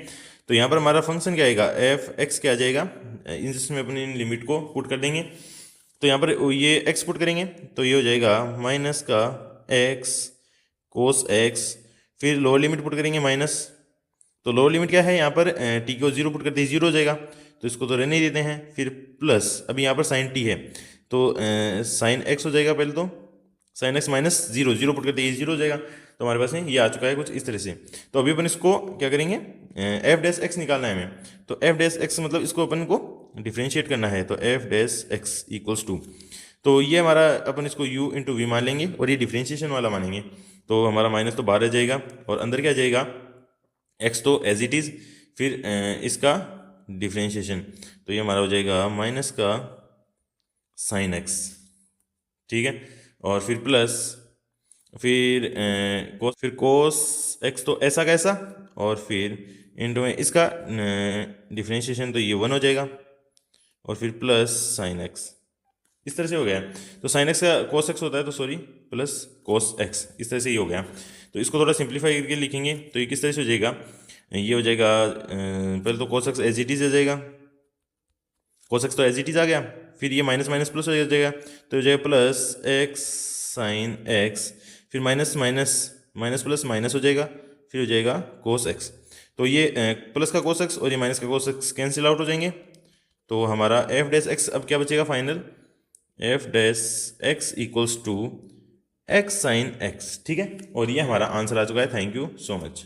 तो यहाँ पर हमारा फंक्शन क्या आएगा, एफ एक्स क्या आ जाएगा, इसमें अपनी लिमिट को पुट कर देंगे। तो यहाँ पर ये x पुट करेंगे तो ये हो जाएगा माइनस का x कोस x, फिर लोअर लिमिट पुट करेंगे माइनस, तो लोअर लिमिट क्या है यहाँ पर, t को 0 पुट करते ही 0 हो जाएगा, तो इसको तो रहने ही देते हैं। फिर प्लस, अभी यहाँ पर साइन t है तो साइन x हो जाएगा, पहले तो साइन x माइनस 0 0 पुट करते ही 0 हो जाएगा। तो हमारे पास में ये आ चुका है कुछ इस तरह से। तो अभी अपन इसको क्या करेंगे, एफ डैश एक्स निकालना है हमें। तो एफ डैश एक्स मतलब इसको अपन को डिफ्रेंशिएट करना है, तो f dash x equals to, तो ये हमारा अपन इसको u इंटू वी मान लेंगे और ये डिफ्रेंशिएशन वाला मानेंगे। तो हमारा माइनस तो बाहर आ जाएगा और अंदर क्या जाएगा, x तो एज इट इज़, फिर इसका डिफ्रेंशिएशन, तो ये हमारा हो जाएगा माइनस का साइन x, ठीक है। और फिर प्लस, फिर कोस x तो ऐसा कैसा, और फिर इंटू में इसका डिफ्रेंशिएशन, तो ये 1 हो जाएगा, और फिर प्लस साइन x, इस तरह से हो गया। तो साइन x का कोस x होता है, तो सॉरी प्लस कोस x, इस तरह से ही हो गया। तो इसको थोड़ा सिंप्लीफाई करके लिखेंगे तो ये किस तरह से हो जाएगा, ये हो जाएगा पहले तो कोस x एज इट इज आ जाएगा, कोस x तो एज इट इज आ गया, फिर ये माइनस माइनस प्लस हो जाएगा, तो हो जाएगा प्लस x साइन x, फिर minus minus minus plus minus हो जाएगा, फिर हो जाएगा कोस x। तो ये प्लस का कोस x और ये माइनस का कोस x कैंसिल आउट हो जाएंगे। तो हमारा एफ डैश एक्स अब क्या बचेगा final, f dash x equals to x sine x, ठीक है। और ये हमारा आंसर आ चुका है। Thank you so much.